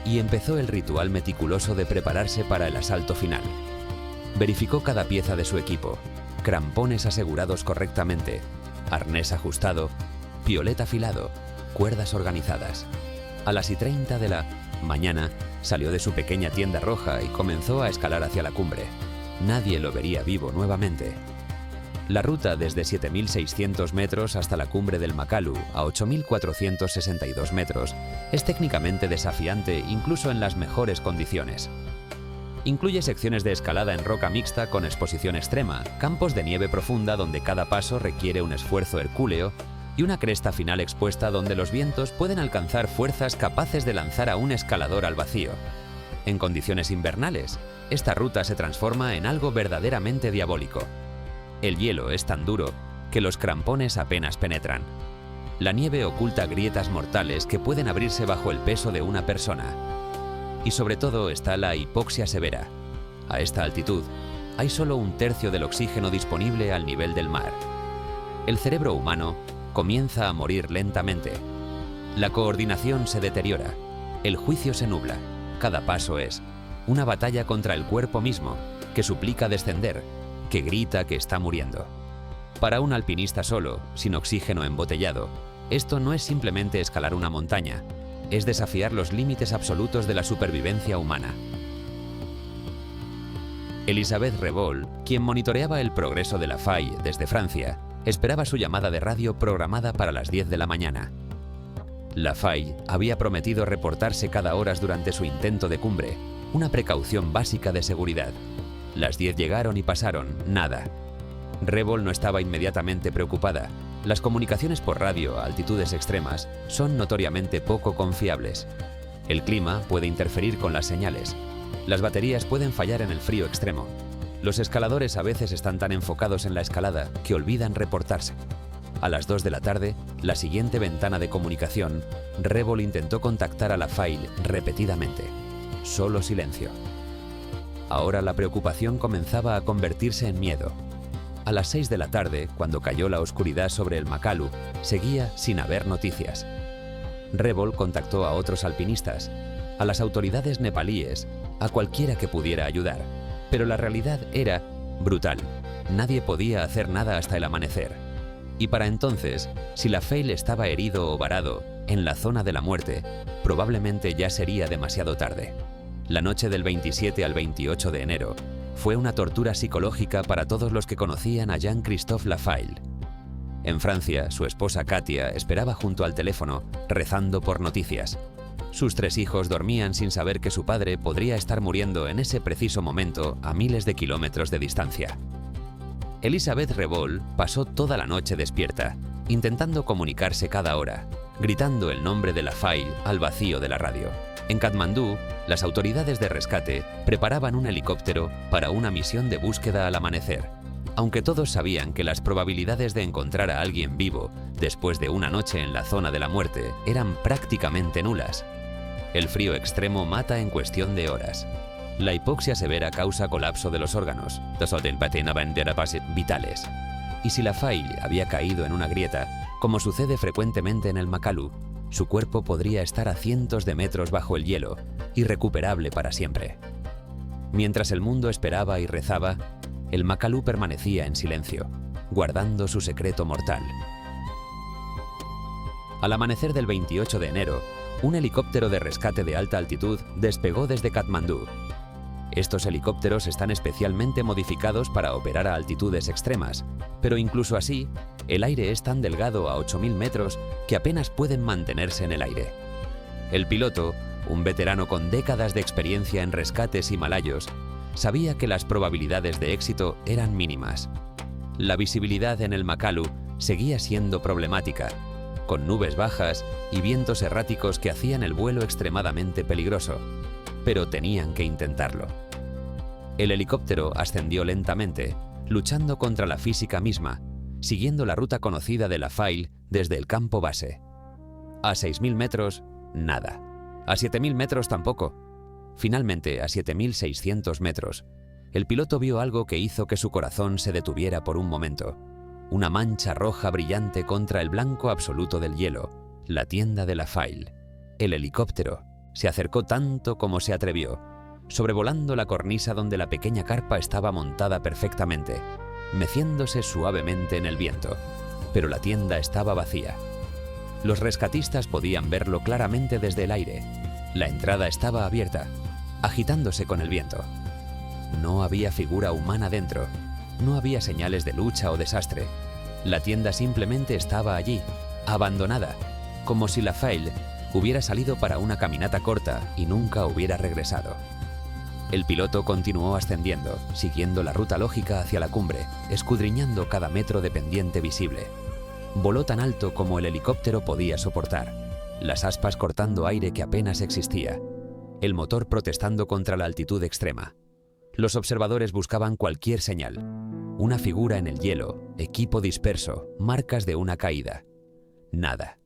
y empezó el ritual meticuloso de prepararse para el asalto final. Verificó cada pieza de su equipo: crampones asegurados correctamente, arnés ajustado, piolet afilado, cuerdas organizadas. A las 1:30 de la mañana salió de su pequeña tienda roja y comenzó a escalar hacia la cumbre. Nadie lo vería vivo nuevamente. La ruta desde 7.600 metros hasta la cumbre del Makalu a 8.462 metros es técnicamente desafiante incluso en las mejores condiciones. Incluye secciones de escalada en roca mixta con exposición extrema, campos de nieve profunda donde cada paso requiere un esfuerzo hercúleo y una cresta final expuesta donde los vientos pueden alcanzar fuerzas capaces de lanzar a un escalador al vacío. En condiciones invernales, esta ruta se transforma en algo verdaderamente diabólico. El hielo es tan duro que los crampones apenas penetran. La nieve oculta grietas mortales que pueden abrirse bajo el peso de una persona. Y sobre todo está la hipoxia severa. A esta altitud, hay solo 1/3 del oxígeno disponible al nivel del mar. El cerebro humano comienza a morir lentamente. La coordinación se deteriora. El juicio se nubla. Cada paso es una batalla contra el cuerpo mismo, que suplica descender, que grita que está muriendo. Para un alpinista solo, sin oxígeno embotellado, esto no es simplemente escalar una montaña, es desafiar los límites absolutos de la supervivencia humana. Elisabeth Revol, quien monitoreaba el progreso de Lafaille desde Francia, esperaba su llamada de radio programada para las 10 de la mañana. Lafaille había prometido reportarse cada hora durante su intento de cumbre, una precaución básica de seguridad. Las 10 llegaron y pasaron, nada. Revol no estaba inmediatamente preocupada. Las comunicaciones por radio a altitudes extremas son notoriamente poco confiables. El clima puede interferir con las señales. Las baterías pueden fallar en el frío extremo. Los escaladores a veces están tan enfocados en la escalada que olvidan reportarse. A las 2 de la tarde, la siguiente ventana de comunicación, Revol intentó contactar a Lafaille repetidamente. Solo silencio. Ahora la preocupación comenzaba a convertirse en miedo. A las 6 de la tarde, cuando cayó la oscuridad sobre el Makalu, seguía sin haber noticias. Rebol contactó a otros alpinistas, a las autoridades nepalíes, a cualquiera que pudiera ayudar, pero la realidad era brutal. Nadie podía hacer nada hasta el amanecer. Y para entonces, si la Fail estaba herido o varado, en la zona de la muerte, probablemente ya sería demasiado tarde. La noche del 27 al 28 de enero fue una tortura psicológica para todos los que conocían a Jean-Christophe Lafaille. En Francia, su esposa Katia esperaba junto al teléfono, rezando por noticias. Sus 3 hijos dormían sin saber que su padre podría estar muriendo en ese preciso momento a miles de kilómetros de distancia. Elisabeth Rebol pasó toda la noche despierta, intentando comunicarse cada hora, gritando el nombre de Lafaille al vacío de la radio. En Katmandú, las autoridades de rescate preparaban un helicóptero para una misión de búsqueda al amanecer, aunque todos sabían que las probabilidades de encontrar a alguien vivo después de una noche en la zona de la muerte eran prácticamente nulas. El frío extremo mata en cuestión de horas. La hipoxia severa causa colapso de los órganos, vitales. Y si Lafaille había caído en una grieta, como sucede frecuentemente en el Makalu, su cuerpo podría estar a cientos de metros bajo el hielo, irrecuperable para siempre. Mientras el mundo esperaba y rezaba, el Makalu permanecía en silencio, guardando su secreto mortal. Al amanecer del 28 de enero, un helicóptero de rescate de alta altitud despegó desde Katmandú. Estos helicópteros están especialmente modificados para operar a altitudes extremas, pero incluso así, el aire es tan delgado a 8.000 metros que apenas pueden mantenerse en el aire. El piloto, un veterano con décadas de experiencia en rescates himalayos, sabía que las probabilidades de éxito eran mínimas. La visibilidad en el Makalu seguía siendo problemática, con nubes bajas y vientos erráticos que hacían el vuelo extremadamente peligroso, pero tenían que intentarlo. El helicóptero ascendió lentamente, luchando contra la física misma, siguiendo la ruta conocida de Lafaille desde el campo base. A 6.000 metros, nada. A 7.000 metros tampoco. Finalmente, a 7.600 metros, el piloto vio algo que hizo que su corazón se detuviera por un momento. Una mancha roja brillante contra el blanco absoluto del hielo, la tienda de Lafaille. El helicóptero se acercó tanto como se atrevió, sobrevolando la cornisa donde la pequeña carpa estaba montada perfectamente, meciéndose suavemente en el viento, pero la tienda estaba vacía. Los rescatistas podían verlo claramente desde el aire. La entrada estaba abierta, agitándose con el viento. No había figura humana dentro, no había señales de lucha o desastre. La tienda simplemente estaba allí, abandonada, como si Lafaille hubiera salido para una caminata corta y nunca hubiera regresado. El piloto continuó ascendiendo, siguiendo la ruta lógica hacia la cumbre, escudriñando cada metro de pendiente visible. Voló tan alto como el helicóptero podía soportar, las aspas cortando aire que apenas existía, el motor protestando contra la altitud extrema. Los observadores buscaban cualquier señal, una figura en el hielo, equipo disperso, marcas de una caída. Nada.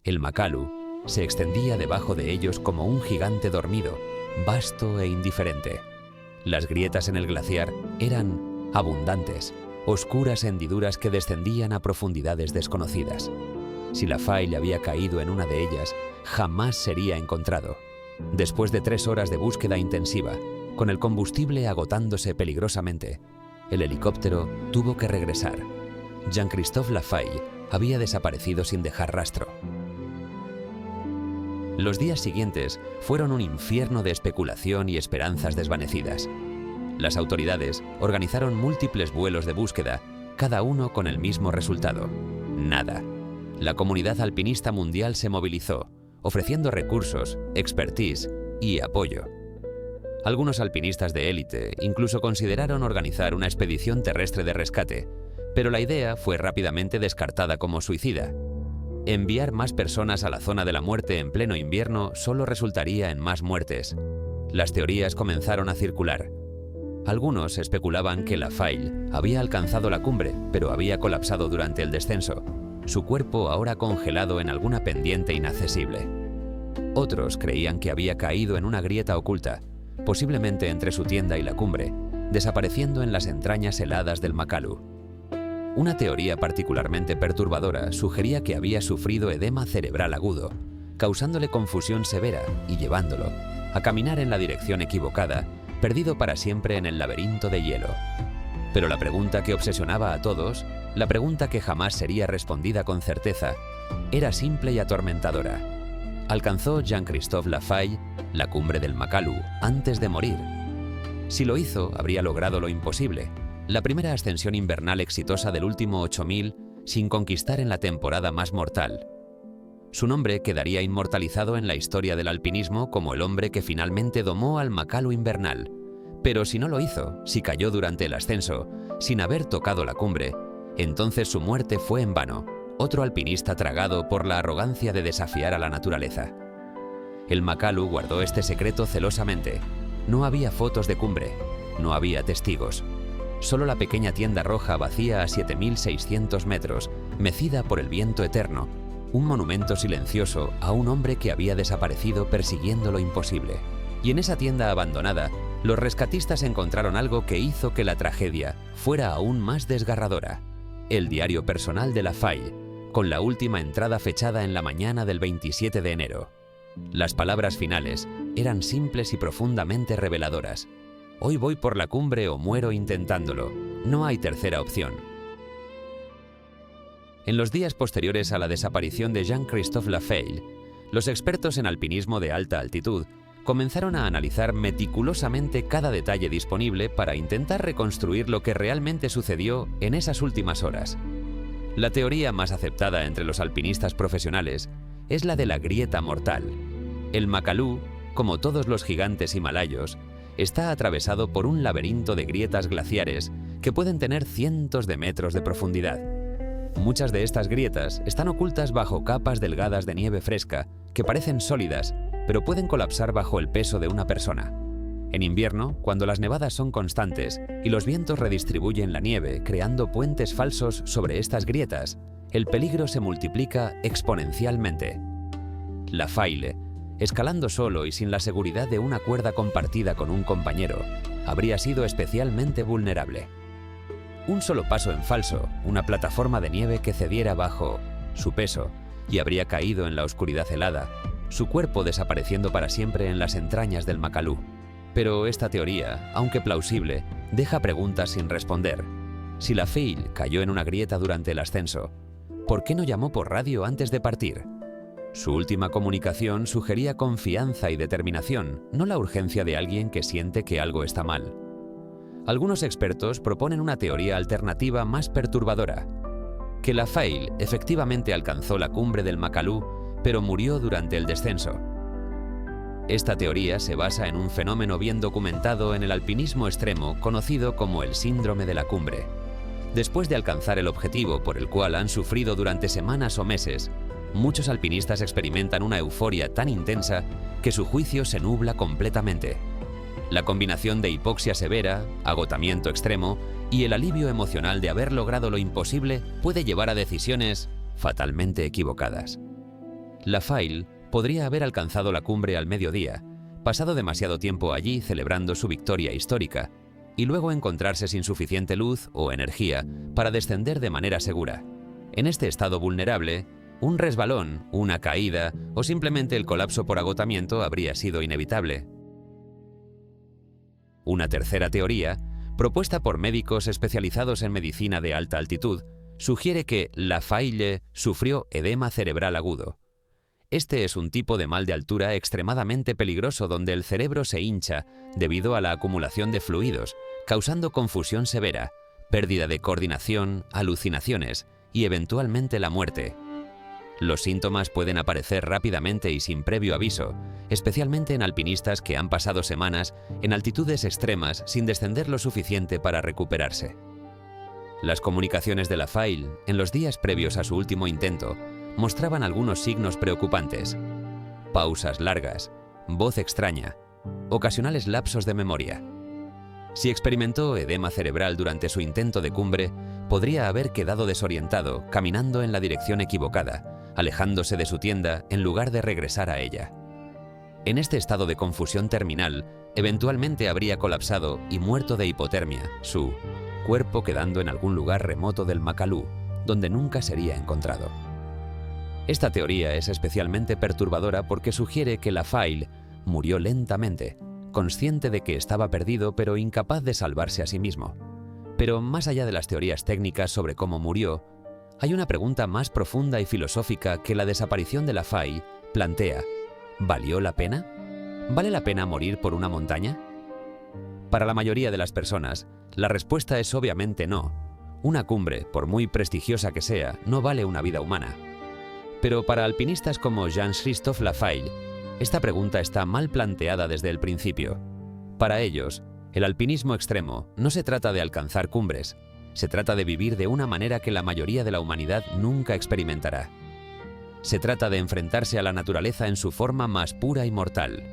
El Makalu se extendía debajo de ellos como un gigante dormido, vasto e indiferente. Las grietas en el glaciar eran abundantes, oscuras hendiduras que descendían a profundidades desconocidas. Si Lafaille había caído en una de ellas, jamás sería encontrado. Después de 3 horas de búsqueda intensiva, con el combustible agotándose peligrosamente, el helicóptero tuvo que regresar. Jean-Christophe Lafaille había desaparecido sin dejar rastro. Los días siguientes fueron un infierno de especulación y esperanzas desvanecidas. Las autoridades organizaron múltiples vuelos de búsqueda, cada uno con el mismo resultado: nada. La comunidad alpinista mundial se movilizó, ofreciendo recursos, expertise y apoyo. Algunos alpinistas de élite incluso consideraron organizar una expedición terrestre de rescate, pero la idea fue rápidamente descartada como suicida. Enviar más personas a la zona de la muerte en pleno invierno solo resultaría en más muertes. Las teorías comenzaron a circular. Algunos especulaban que Lafaille había alcanzado la cumbre, pero había colapsado durante el descenso, su cuerpo ahora congelado en alguna pendiente inaccesible. Otros creían que había caído en una grieta oculta, posiblemente entre su tienda y la cumbre, desapareciendo en las entrañas heladas del Makalu. Una teoría particularmente perturbadora sugería que había sufrido edema cerebral agudo, causándole confusión severa y llevándolo a caminar en la dirección equivocada, perdido para siempre en el laberinto de hielo. Pero la pregunta que obsesionaba a todos, la pregunta que jamás sería respondida con certeza, era simple y atormentadora. ¿Alcanzó Jean-Christophe Lafaille la cumbre del Makalu antes de morir? Si lo hizo, habría logrado lo imposible, la primera ascensión invernal exitosa del último 8000 sin conquistar en la temporada más mortal. Su nombre quedaría inmortalizado en la historia del alpinismo como el hombre que finalmente domó al Makalu invernal. Pero si no lo hizo, si cayó durante el ascenso, sin haber tocado la cumbre, entonces su muerte fue en vano, otro alpinista tragado por la arrogancia de desafiar a la naturaleza. El Makalu guardó este secreto celosamente. No había fotos de cumbre, no había testigos. Solo la pequeña tienda roja vacía a 7600 metros, mecida por el viento eterno, un monumento silencioso a un hombre que había desaparecido persiguiendo lo imposible. Y en esa tienda abandonada, los rescatistas encontraron algo que hizo que la tragedia fuera aún más desgarradora: el diario personal de Lafaille, con la última entrada fechada en la mañana del 27 de enero. Las palabras finales eran simples y profundamente reveladoras. Hoy voy por la cumbre o muero intentándolo. No hay tercera opción. En los días posteriores a la desaparición de Jean-Christophe Lafaille, los expertos en alpinismo de alta altitud comenzaron a analizar meticulosamente cada detalle disponible para intentar reconstruir lo que realmente sucedió en esas últimas horas. La teoría más aceptada entre los alpinistas profesionales es la de la grieta mortal. El Makalu, como todos los gigantes himalayos, está atravesado por un laberinto de grietas glaciares que pueden tener cientos de metros de profundidad. Muchas de estas grietas están ocultas bajo capas delgadas de nieve fresca que parecen sólidas, pero pueden colapsar bajo el peso de una persona. En invierno, cuando las nevadas son constantes y los vientos redistribuyen la nieve creando puentes falsos sobre estas grietas, el peligro se multiplica exponencialmente. Lafaille, escalando solo y sin la seguridad de una cuerda compartida con un compañero, habría sido especialmente vulnerable. Un solo paso en falso, una plataforma de nieve que cediera bajo su peso y habría caído en la oscuridad helada, su cuerpo desapareciendo para siempre en las entrañas del Makalu. Pero esta teoría, aunque plausible, deja preguntas sin responder. Si Lafaille cayó en una grieta durante el ascenso, ¿por qué no llamó por radio antes de partir? Su última comunicación sugería confianza y determinación, no la urgencia de alguien que siente que algo está mal. Algunos expertos proponen una teoría alternativa más perturbadora: que Lafaille efectivamente alcanzó la cumbre del Makalu, pero murió durante el descenso. Esta teoría se basa en un fenómeno bien documentado en el alpinismo extremo conocido como el síndrome de la cumbre. Después de alcanzar el objetivo por el cual han sufrido durante semanas o meses, muchos alpinistas experimentan una euforia tan intensa que su juicio se nubla completamente. La combinación de hipoxia severa, agotamiento extremo y el alivio emocional de haber logrado lo imposible puede llevar a decisiones fatalmente equivocadas. Lafaille podría haber alcanzado la cumbre al mediodía, pasado demasiado tiempo allí celebrando su victoria histórica, y luego encontrarse sin suficiente luz o energía para descender de manera segura. En este estado vulnerable, un resbalón, una caída o simplemente el colapso por agotamiento habría sido inevitable. Una tercera teoría, propuesta por médicos especializados en medicina de alta altitud, sugiere que Lafaille sufrió edema cerebral agudo. Este es un tipo de mal de altura extremadamente peligroso donde el cerebro se hincha debido a la acumulación de fluidos, causando confusión severa, pérdida de coordinación, alucinaciones y eventualmente la muerte. Los síntomas pueden aparecer rápidamente y sin previo aviso, especialmente en alpinistas que han pasado semanas en altitudes extremas sin descender lo suficiente para recuperarse. Las comunicaciones de Lafaille, en los días previos a su último intento, mostraban algunos signos preocupantes: pausas largas, voz extraña, ocasionales lapsos de memoria. Si experimentó edema cerebral durante su intento de cumbre, podría haber quedado desorientado caminando en la dirección equivocada, alejándose de su tienda en lugar de regresar a ella. En este estado de confusión terminal, eventualmente habría colapsado y muerto de hipotermia. Su cuerpo quedando en algún lugar remoto del Makalu, donde nunca sería encontrado. Esta teoría es especialmente perturbadora porque sugiere que Lafaille murió lentamente, consciente de que estaba perdido pero incapaz de salvarse a sí mismo. Pero más allá de las teorías técnicas sobre cómo murió, hay una pregunta más profunda y filosófica que la desaparición de Lafaille plantea. ¿Valió la pena? ¿Vale la pena morir por una montaña? Para la mayoría de las personas, la respuesta es obviamente no. Una cumbre, por muy prestigiosa que sea, no vale una vida humana. Pero para alpinistas como Jean-Christophe Lafaille, esta pregunta está mal planteada desde el principio. Para ellos, el alpinismo extremo no se trata de alcanzar cumbres, se trata de vivir de una manera que la mayoría de la humanidad nunca experimentará. Se trata de enfrentarse a la naturaleza en su forma más pura y mortal.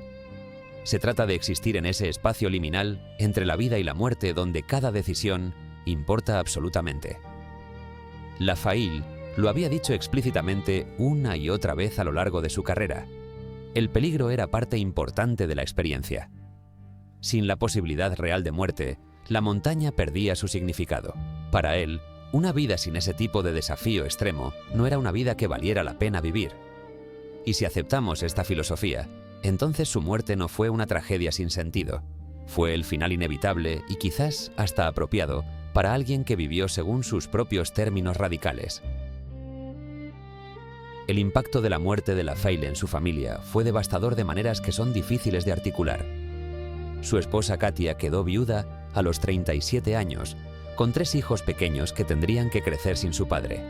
Se trata de existir en ese espacio liminal entre la vida y la muerte donde cada decisión importa absolutamente. Lafaille lo había dicho explícitamente una y otra vez a lo largo de su carrera. El peligro era parte importante de la experiencia. Sin la posibilidad real de muerte, la montaña perdía su significado. Para él, una vida sin ese tipo de desafío extremo no era una vida que valiera la pena vivir. Y si aceptamos esta filosofía, entonces su muerte no fue una tragedia sin sentido. Fue el final inevitable y quizás hasta apropiado para alguien que vivió según sus propios términos radicales. El impacto de la muerte de Lafaille en su familia fue devastador de maneras que son difíciles de articular. Su esposa Katia quedó viuda a los 37 años, con 3 hijos pequeños que tendrían que crecer sin su padre.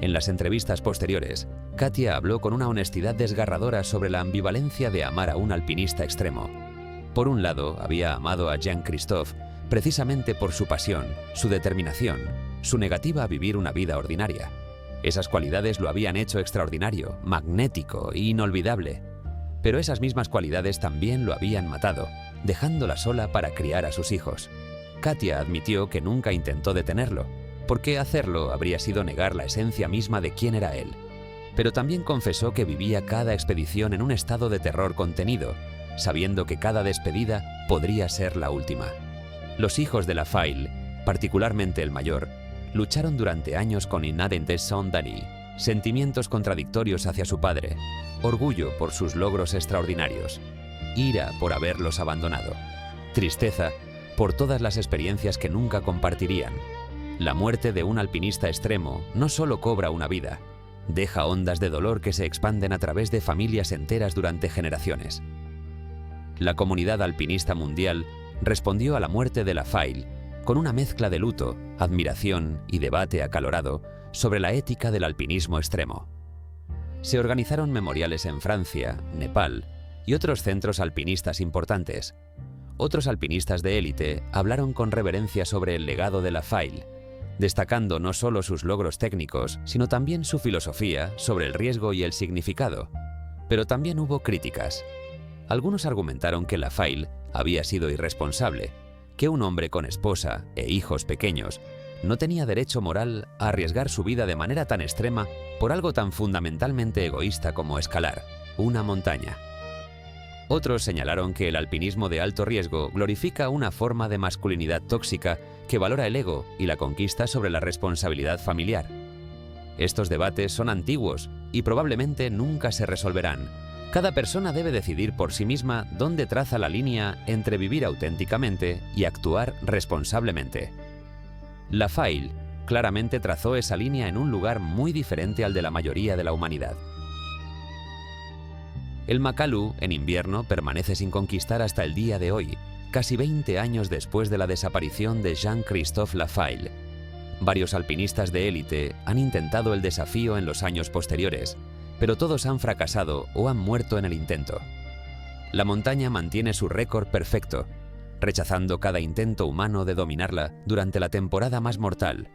En las entrevistas posteriores, Katia habló con una honestidad desgarradora sobre la ambivalencia de amar a un alpinista extremo. Por un lado, había amado a Jean-Christophe precisamente por su pasión, su determinación, su negativa a vivir una vida ordinaria. Esas cualidades lo habían hecho extraordinario, magnético e inolvidable. Pero esas mismas cualidades también lo habían matado, dejándola sola para criar a sus hijos. Katia admitió que nunca intentó detenerlo, porque hacerlo habría sido negar la esencia misma de quién era él. Pero también confesó que vivía cada expedición en un estado de terror contenido, sabiendo que cada despedida podría ser la última. Los hijos de Lafaille, particularmente el mayor, lucharon durante años con Inadent de Saint-Denis, sentimientos contradictorios hacia su padre, orgullo por sus logros extraordinarios, ira por haberlos abandonado, tristeza por todas las experiencias que nunca compartirían. La muerte de un alpinista extremo no solo cobra una vida, deja ondas de dolor que se expanden a través de familias enteras durante generaciones. La comunidad alpinista mundial respondió a la muerte de Lafaille con una mezcla de luto, admiración y debate acalorado sobre la ética del alpinismo extremo. Se organizaron memoriales en Francia, Nepal y otros centros alpinistas importantes. Otros alpinistas de élite hablaron con reverencia sobre el legado de Lafaille, destacando no solo sus logros técnicos, sino también su filosofía sobre el riesgo y el significado. Pero también hubo críticas. Algunos argumentaron que Lafaille había sido irresponsable, que un hombre con esposa e hijos pequeños no tenía derecho moral a arriesgar su vida de manera tan extrema por algo tan fundamentalmente egoísta como escalar una montaña. Otros señalaron que el alpinismo de alto riesgo glorifica una forma de masculinidad tóxica que valora el ego y la conquista sobre la responsabilidad familiar. Estos debates son antiguos y probablemente nunca se resolverán. Cada persona debe decidir por sí misma dónde traza la línea entre vivir auténticamente y actuar responsablemente. Lafaille claramente trazó esa línea en un lugar muy diferente al de la mayoría de la humanidad. El Makalu, en invierno, permanece sin conquistar hasta el día de hoy, casi 20 años después de la desaparición de Jean-Christophe Lafaille. Varios alpinistas de élite han intentado el desafío en los años posteriores, pero todos han fracasado o han muerto en el intento. La montaña mantiene su récord perfecto, rechazando cada intento humano de dominarla durante la temporada más mortal.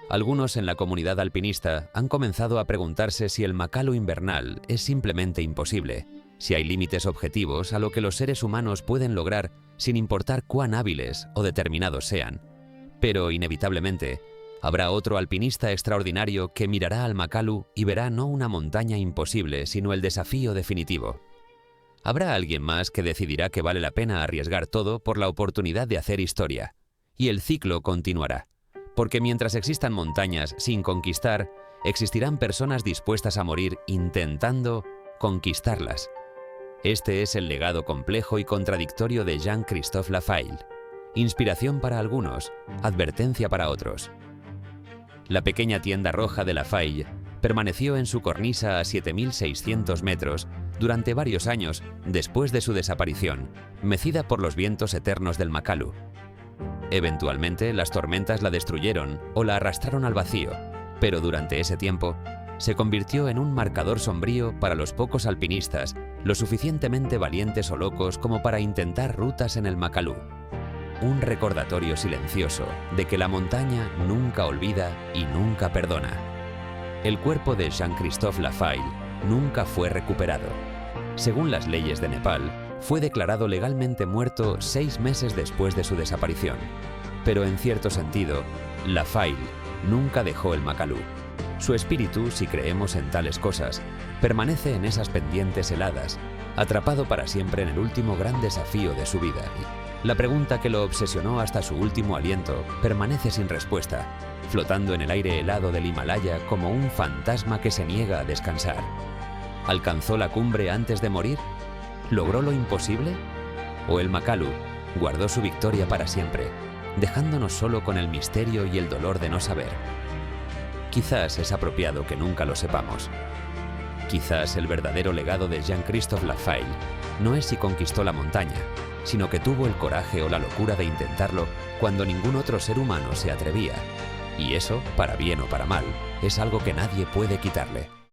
Algunos en la comunidad alpinista han comenzado a preguntarse si el Makalu invernal es simplemente imposible, si hay límites objetivos a lo que los seres humanos pueden lograr sin importar cuán hábiles o determinados sean. Pero, inevitablemente, habrá otro alpinista extraordinario que mirará al Makalu y verá no una montaña imposible, sino el desafío definitivo. Habrá alguien más que decidirá que vale la pena arriesgar todo por la oportunidad de hacer historia. Y el ciclo continuará, porque mientras existan montañas sin conquistar, existirán personas dispuestas a morir intentando conquistarlas. Este es el legado complejo y contradictorio de Jean-Christophe Lafayette. Inspiración para algunos, advertencia para otros. La pequeña tienda roja de Lafayette permaneció en su cornisa a 7.600 metros durante varios años después de su desaparición, mecida por los vientos eternos del Makalu. Eventualmente, las tormentas la destruyeron o la arrastraron al vacío, pero durante ese tiempo se convirtió en un marcador sombrío para los pocos alpinistas lo suficientemente valientes o locos como para intentar rutas en el Makalu. Un recordatorio silencioso de que la montaña nunca olvida y nunca perdona. El cuerpo de Jean-Christophe Lafayette nunca fue recuperado. Según las leyes de Nepal, fue declarado legalmente muerto 6 meses después de su desaparición. Pero en cierto sentido, Lafayette nunca dejó el Makalu. Su espíritu, si creemos en tales cosas, permanece en esas pendientes heladas, atrapado para siempre en el último gran desafío de su vida. La pregunta que lo obsesionó hasta su último aliento permanece sin respuesta, flotando en el aire helado del Himalaya como un fantasma que se niega a descansar. ¿Alcanzó la cumbre antes de morir? ¿Logró lo imposible? ¿O el Makalu guardó su victoria para siempre, dejándonos solo con el misterio y el dolor de no saber? Quizás es apropiado que nunca lo sepamos. Quizás el verdadero legado de Jean-Christophe Lafayette no es si conquistó la montaña, sino que tuvo el coraje o la locura de intentarlo cuando ningún otro ser humano se atrevía. Y eso, para bien o para mal, es algo que nadie puede quitarle.